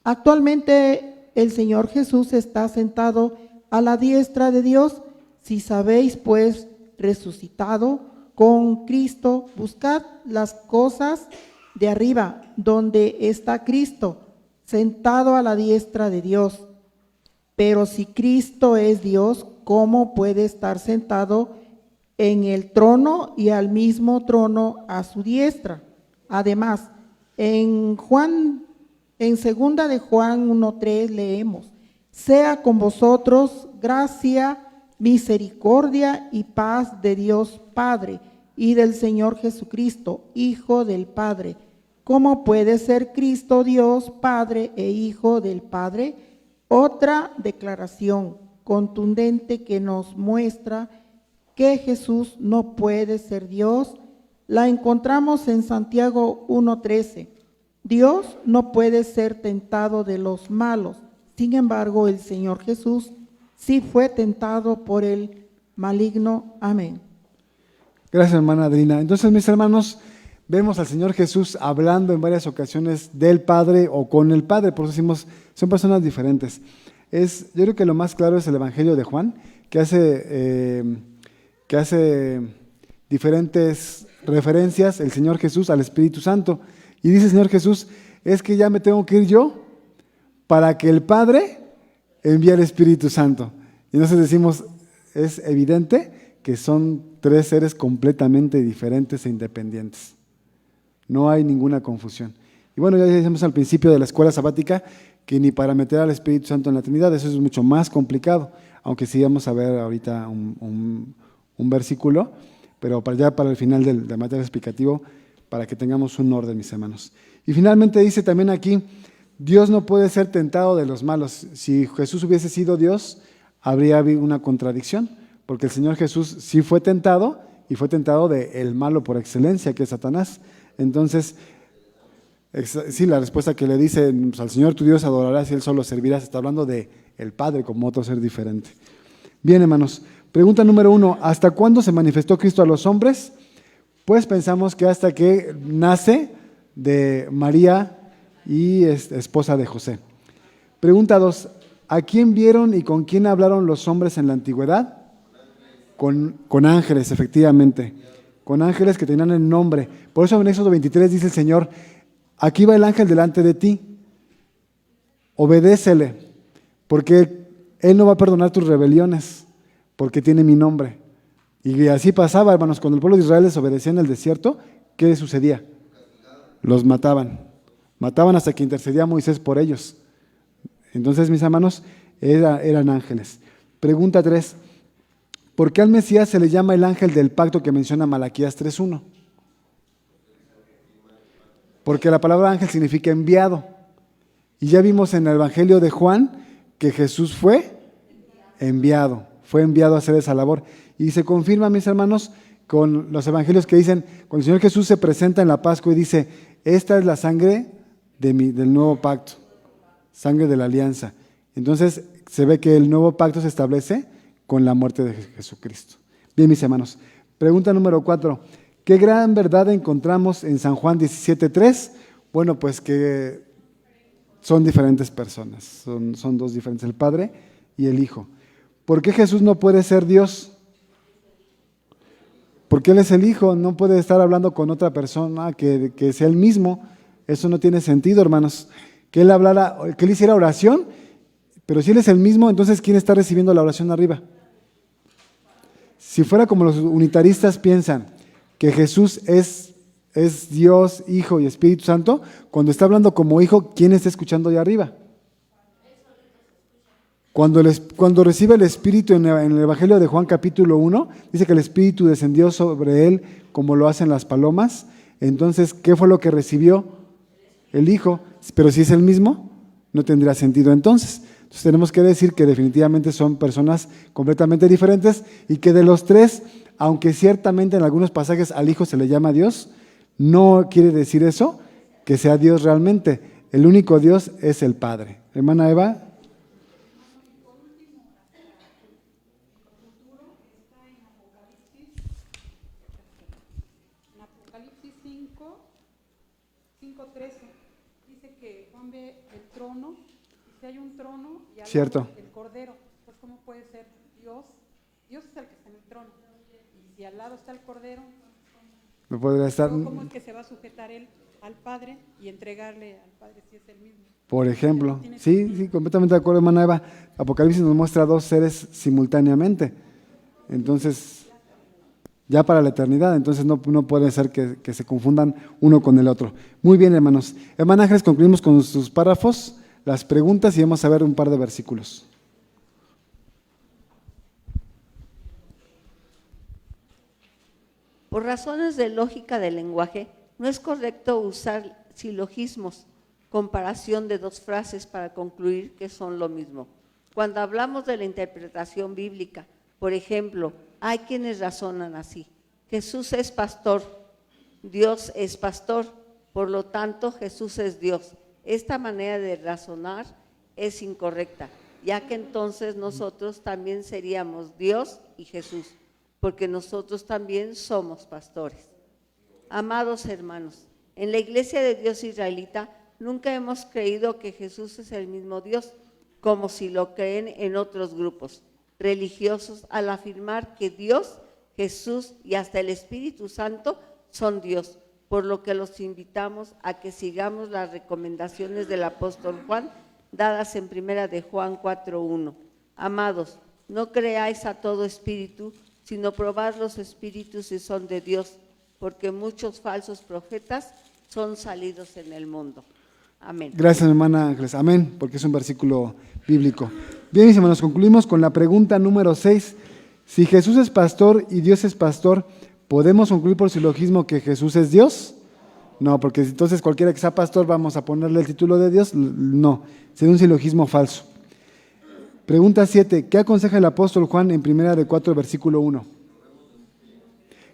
Actualmente el Señor Jesús está sentado a la diestra de Dios. Si sabéis, pues, resucitado con Cristo, buscad las cosas de arriba, donde está Cristo, sentado a la diestra de Dios. Pero si Cristo es Dios, ¿cómo puede estar sentado en el trono y al mismo trono a su diestra? Además, en segunda de Juan 1:3 leemos: sea con vosotros gracia, misericordia y paz de Dios Padre y del Señor Jesucristo, Hijo del Padre. ¿Cómo puede ser Cristo Dios, Padre e Hijo del Padre? Otra declaración contundente que nos muestra que Jesús no puede ser Dios, la encontramos en Santiago 1:13. Dios no puede ser tentado de los malos. Sin embargo, el Señor Jesús sí fue tentado por el maligno. Amén. Gracias, hermana Adrina. Entonces, mis hermanos, vemos al Señor Jesús hablando en varias ocasiones del Padre o con el Padre, por eso decimos, son personas diferentes. Yo creo que lo más claro es el Evangelio de Juan, que hace que hace diferentes referencias el Señor Jesús al Espíritu Santo. Y dice el Señor Jesús, es que ya me tengo que ir yo para que el Padre envíe al Espíritu Santo. Y entonces decimos, es evidente que son tres seres completamente diferentes e independientes. No hay ninguna confusión. Y bueno, ya decíamos al principio de la escuela sabática que ni para meter al Espíritu Santo en la Trinidad, eso es mucho más complicado, aunque sí vamos a ver ahorita un versículo, pero para el final del material explicativo, para que tengamos un orden, mis hermanos. Y finalmente dice también aquí, Dios no puede ser tentado de los malos. Si Jesús hubiese sido Dios, habría habido una contradicción, porque el Señor Jesús sí fue tentado, y fue tentado del malo por excelencia, que es Satanás. Entonces, sí, la respuesta que le dice, pues, al Señor tu Dios adorarás y Él solo servirás, está hablando de el Padre como otro ser diferente. Bien, hermanos, pregunta número 1, ¿hasta cuándo se manifestó Cristo a los hombres? Pues pensamos que hasta que nace de María y esposa de José. Pregunta 2, ¿a quién vieron y con quién hablaron los hombres en la antigüedad? Con ángeles, efectivamente, con ángeles que tenían el nombre. Por eso en Éxodo 23 dice el Señor, aquí va el ángel delante de ti, obedécele, porque Él no va a perdonar tus rebeliones, porque tiene mi nombre. Y así pasaba, hermanos, cuando el pueblo de Israel desobedecía en el desierto, ¿qué sucedía? Los mataban hasta que intercedía Moisés por ellos. Entonces, mis hermanos, eran ángeles. Pregunta 3, ¿por qué al Mesías se le llama el ángel del pacto que menciona Malaquías 3:1? Porque la palabra ángel significa enviado. Y ya vimos en el Evangelio de Juan que Jesús fue enviado a hacer esa labor. Y se confirma, mis hermanos, con los evangelios que dicen, cuando el Señor Jesús se presenta en la Pascua y dice, esta es la sangre del nuevo pacto, sangre de la alianza. Entonces se ve que el nuevo pacto se establece con la muerte de Jesucristo. Bien, mis hermanos, pregunta número 4, ¿qué gran verdad encontramos en San Juan 17:3? Bueno, pues que son diferentes personas, son dos diferentes, el Padre y el Hijo. ¿Por qué Jesús no puede ser Dios? Porque Él es el Hijo, no puede estar hablando con otra persona que sea Él mismo. Eso no tiene sentido, hermanos. Que Él hiciera oración, pero si Él es el mismo, entonces ¿quién está recibiendo la oración arriba? Si fuera como los unitaristas piensan, que Jesús es Dios, Hijo y Espíritu Santo, cuando está hablando como Hijo, ¿quién está escuchando allá arriba? Cuando recibe el Espíritu en el Evangelio de Juan capítulo 1, dice que el Espíritu descendió sobre Él como lo hacen las palomas. Entonces, ¿qué fue lo que recibió el Hijo? Pero si es el mismo, no tendría sentido entonces. Entonces tenemos que decir que definitivamente son personas completamente diferentes y que de los tres, aunque ciertamente en algunos pasajes al Hijo se le llama Dios, no quiere decir eso que sea Dios realmente. El único Dios es el Padre. Hermana Eva. En Apocalipsis 5:13 dice que Juan ve el trono, dice hay un trono y al lado el Cordero. Pues ¿cómo puede ser Dios? Dios es el que está en el trono. Y si al lado está el Cordero, no podría estar. ¿Cómo es que se va a sujetar él al Padre y entregarle al Padre si es el mismo? Por ejemplo, sí, completamente de acuerdo, hermana Eva. Apocalipsis nos muestra dos seres simultáneamente. Entonces, ya para la eternidad, entonces no puede ser que se confundan uno con el otro. Muy bien, hermanos. Hermana Ángeles, concluimos con sus párrafos, las preguntas y vamos a ver un par de versículos. Por razones de lógica del lenguaje, no es correcto usar silogismos, comparación de dos frases para concluir que son lo mismo. Cuando hablamos de la interpretación bíblica, por ejemplo, hay quienes razonan así: Jesús es pastor, Dios es pastor, por lo tanto Jesús es Dios. Esta manera de razonar es incorrecta, ya que entonces nosotros también seríamos Dios y Jesús, porque nosotros también somos pastores. Amados hermanos, en la Iglesia de Dios israelita nunca hemos creído que Jesús es el mismo Dios, como si lo creen en otros grupos religiosos al afirmar que Dios Jesús y hasta el Espíritu Santo son Dios, por lo que los invitamos a que sigamos las recomendaciones del apóstol Juan, dadas en 1 de Juan 4:1. Amados, no creáis a todo espíritu, sino probad los espíritus si son de Dios, porque muchos falsos profetas son salidos en el mundo. Amén. Gracias, hermana Ángeles. Amén, porque es un versículo bíblico. Bien, mis hermanos, concluimos con la pregunta número 6. Si Jesús es pastor y Dios es pastor, ¿podemos concluir por silogismo que Jesús es Dios? No, porque entonces cualquiera que sea pastor vamos a ponerle el título de Dios. No, sería un silogismo falso. Pregunta 7. ¿Qué aconseja el apóstol Juan en 1 de 4, versículo 1?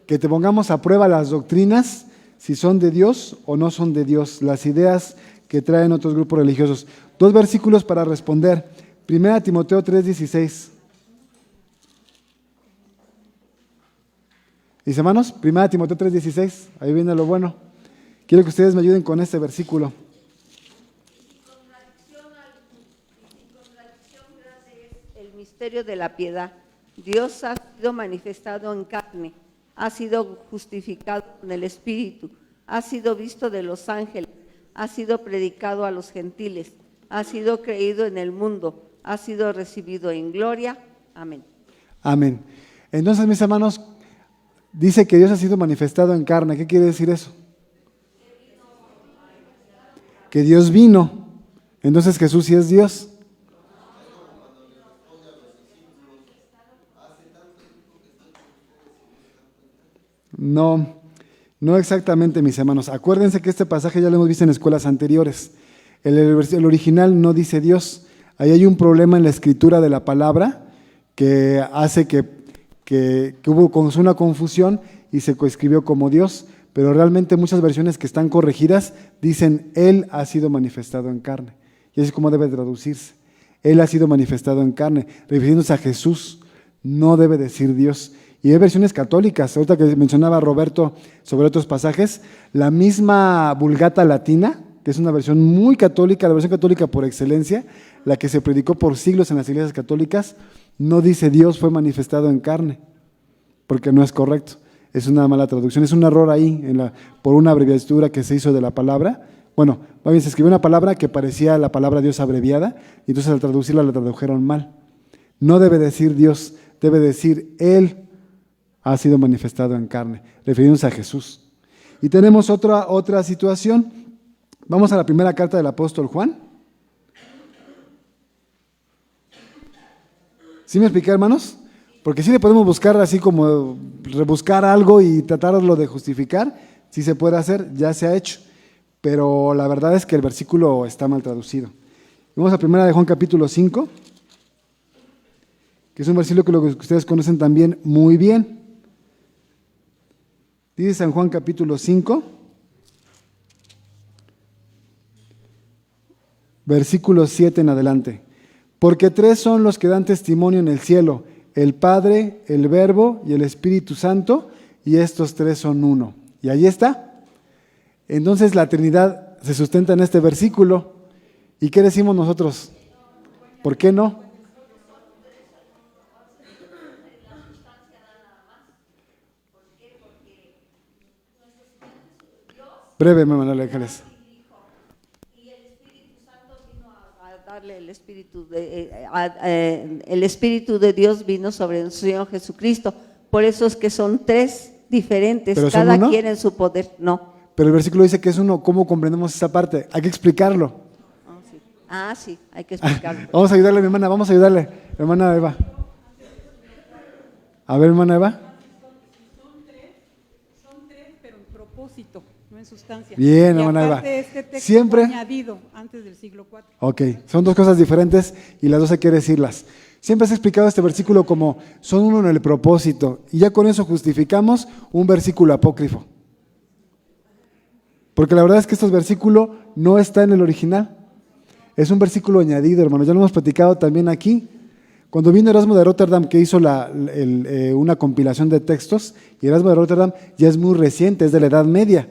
Que te pongamos a prueba las doctrinas, si son de Dios o no son de Dios, las ideas que traen otros grupos religiosos. 2 versículos para responder. 1 Timoteo 3:16. Mis hermanos, 1 Timoteo 3:16, ahí viene lo bueno. Quiero que ustedes me ayuden con este versículo. El misterio de la piedad. Dios ha sido manifestado en carne, ha sido justificado en el Espíritu, ha sido visto de los ángeles, ha sido predicado a los gentiles, ha sido creído en el mundo, ha sido recibido en gloria. Amén. Amén. Entonces, mis hermanos, dice que Dios ha sido manifestado en carne. ¿Qué quiere decir eso? Que Dios vino. Entonces Jesús sí es Dios. No, no exactamente, mis hermanos. Acuérdense que este pasaje ya lo hemos visto en escuelas anteriores. El original no dice Dios. Ahí hay un problema en la escritura de la palabra que hace que hubo una confusión y se coescribió como Dios, pero realmente muchas versiones que están corregidas dicen Él ha sido manifestado en carne. Y así es como debe traducirse. Él ha sido manifestado en carne, refiriéndose a Jesús, no debe decir Dios. Y hay versiones católicas, ahorita que mencionaba Roberto sobre otros pasajes, la misma Vulgata Latina, que es una versión muy católica, la versión católica por excelencia, la que se predicó por siglos en las iglesias católicas, no dice Dios fue manifestado en carne, porque no es correcto, es una mala traducción, es un error ahí por una abreviatura que se hizo de la palabra. Bueno, más bien se escribió una palabra que parecía la palabra Dios abreviada, y entonces al traducirla la tradujeron mal. No debe decir Dios, debe decir Él ha sido manifestado en carne, refiriéndose a Jesús. Y tenemos otra situación. Vamos a la primera carta del apóstol Juan. ¿Sí me expliqué, hermanos? Porque sí le podemos buscar así como rebuscar algo y tratarlo de justificar. Sí se puede hacer, ya se ha hecho. Pero la verdad es que el versículo está mal traducido. Vamos a 1 de Juan capítulo 5, que es un versículo que ustedes conocen también muy bien. Dice San Juan capítulo 5, versículo 7 en adelante. Porque 3 son los que dan testimonio en el cielo, el Padre, el Verbo y el Espíritu Santo, y estos 3 son uno. Y ahí está. Entonces la Trinidad se sustenta en este versículo. ¿Y qué decimos nosotros? ¿Por qué no? Breve, Manuel Ángeles. El Espíritu de Dios vino sobre el Señor Jesucristo. Por eso es que son 3 diferentes, cada quien en su poder. No. Pero el versículo dice que es uno. ¿Cómo comprendemos esa parte? Hay que explicarlo. Sí, hay que explicarlo. Vamos a ayudarle, mi hermana, vamos a ayudarle. Hermana Eva. A ver, hermana Eva. Son tres, pero en propósito, no en sustancia. Bien, hermana Eva. Este texto siempre fue añadido antes del siglo IV. Ok, son 2 cosas diferentes y las 2 hay que decirlas. Siempre se ha explicado este versículo como son uno en el propósito, y ya con eso justificamos un versículo apócrifo. Porque la verdad es que este versículo no está en el original. Es un versículo añadido, hermanos. Ya lo hemos platicado también aquí. Cuando vino Erasmo de Rotterdam, que hizo una compilación de textos, y Erasmo de Rotterdam ya es muy reciente, es de la Edad Media.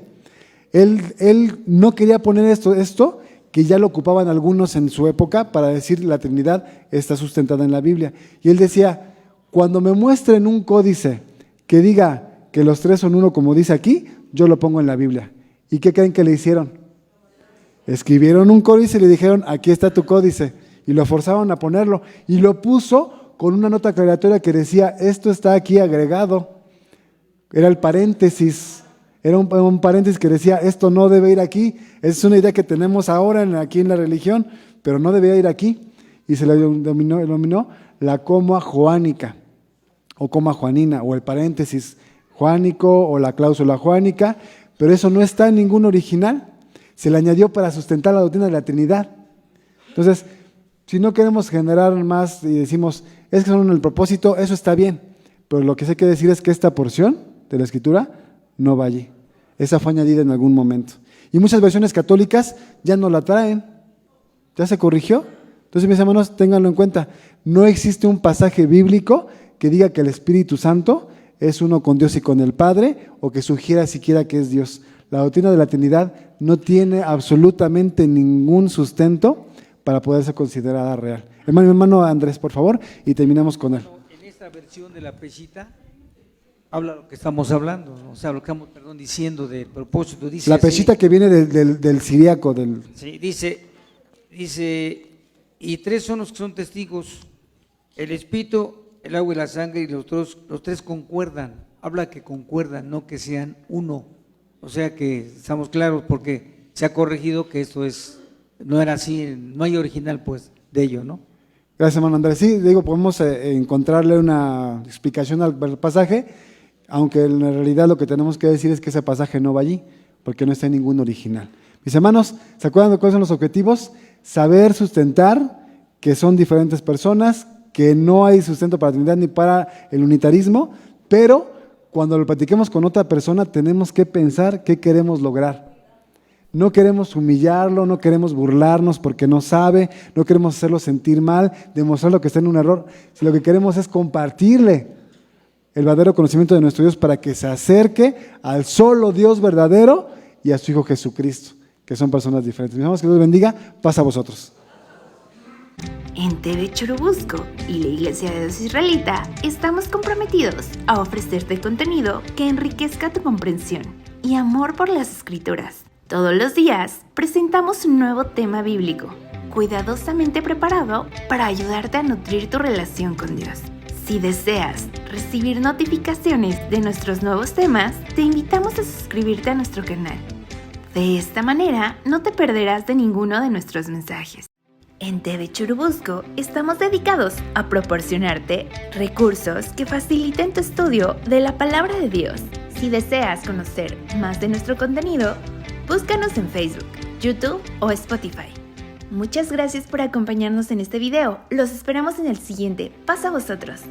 Él no quería poner esto que ya lo ocupaban algunos en su época para decir la Trinidad está sustentada en la Biblia. Y él decía, cuando me muestren un códice que diga que los tres son uno como dice aquí, yo lo pongo en la Biblia. ¿Y qué creen que le hicieron? Escribieron un códice y le dijeron, aquí está tu códice, y lo forzaron a ponerlo, y lo puso con una nota aclaratoria que decía, esto está aquí agregado. Era el paréntesis, era un paréntesis que decía, esto no debe ir aquí, es una idea que tenemos ahora aquí en la religión, pero no debía ir aquí, y se le denominó la coma joánica, o coma juanina, o el paréntesis juánico, o la cláusula juánica, pero eso no está en ningún original, se le añadió para sustentar la doctrina de la Trinidad. Entonces, si no queremos generar más y decimos, es que son el propósito, eso está bien, pero lo que sí hay que decir es que esta porción de la Escritura no va allí. Esa fue añadida en algún momento. Y muchas versiones católicas ya no la traen, ya se corrigió. Entonces, mis hermanos, ténganlo en cuenta, no existe un pasaje bíblico que diga que el Espíritu Santo es uno con Dios y con el Padre, o que sugiera siquiera que es Dios. La doctrina de la Trinidad no tiene absolutamente ningún sustento para poder ser considerada real. Hermano Andrés, por favor, y terminamos con él. En esta versión de la Peshita habla lo que estamos hablando, ¿no? O sea, lo que estamos, diciendo del propósito. Dice la Peshita que viene del siríaco. Sí, dice, y tres son los que son testigos, el Espíritu, el agua y la sangre, y los tres concuerdan. Habla que concuerdan, no que sean uno. O sea que estamos claros, porque se ha corregido que esto no era así, no hay original pues de ello, ¿no? Gracias, hermano Andrés. Sí, digo, podemos encontrarle una explicación al pasaje, aunque en realidad lo que tenemos que decir es que ese pasaje no va allí, porque no está en ningún original. Mis hermanos, ¿se acuerdan de cuáles son los objetivos? Saber sustentar que son diferentes personas, que no hay sustento para la Trinidad ni para el unitarismo, pero cuando lo platiquemos con otra persona tenemos que pensar qué queremos lograr. No queremos humillarlo, no queremos burlarnos porque no sabe, no queremos hacerlo sentir mal, demostrarlo que está en un error. Si lo que queremos es compartirle el verdadero conocimiento de nuestro Dios para que se acerque al solo Dios verdadero y a su Hijo Jesucristo, que son personas diferentes. Mis hermanos, que Dios bendiga, pasa a vosotros. En TV Churubusco y la Iglesia de Dios Israelita estamos comprometidos a ofrecerte contenido que enriquezca tu comprensión y amor por las Escrituras. Todos los días presentamos un nuevo tema bíblico, cuidadosamente preparado para ayudarte a nutrir tu relación con Dios. Si deseas recibir notificaciones de nuestros nuevos temas, te invitamos a suscribirte a nuestro canal. De esta manera, no te perderás de ninguno de nuestros mensajes. En TV Churubusco estamos dedicados a proporcionarte recursos que faciliten tu estudio de la Palabra de Dios. Si deseas conocer más de nuestro contenido, búscanos en Facebook, YouTube o Spotify. Muchas gracias por acompañarnos en este video. Los esperamos en el siguiente. Pasa a vosotros.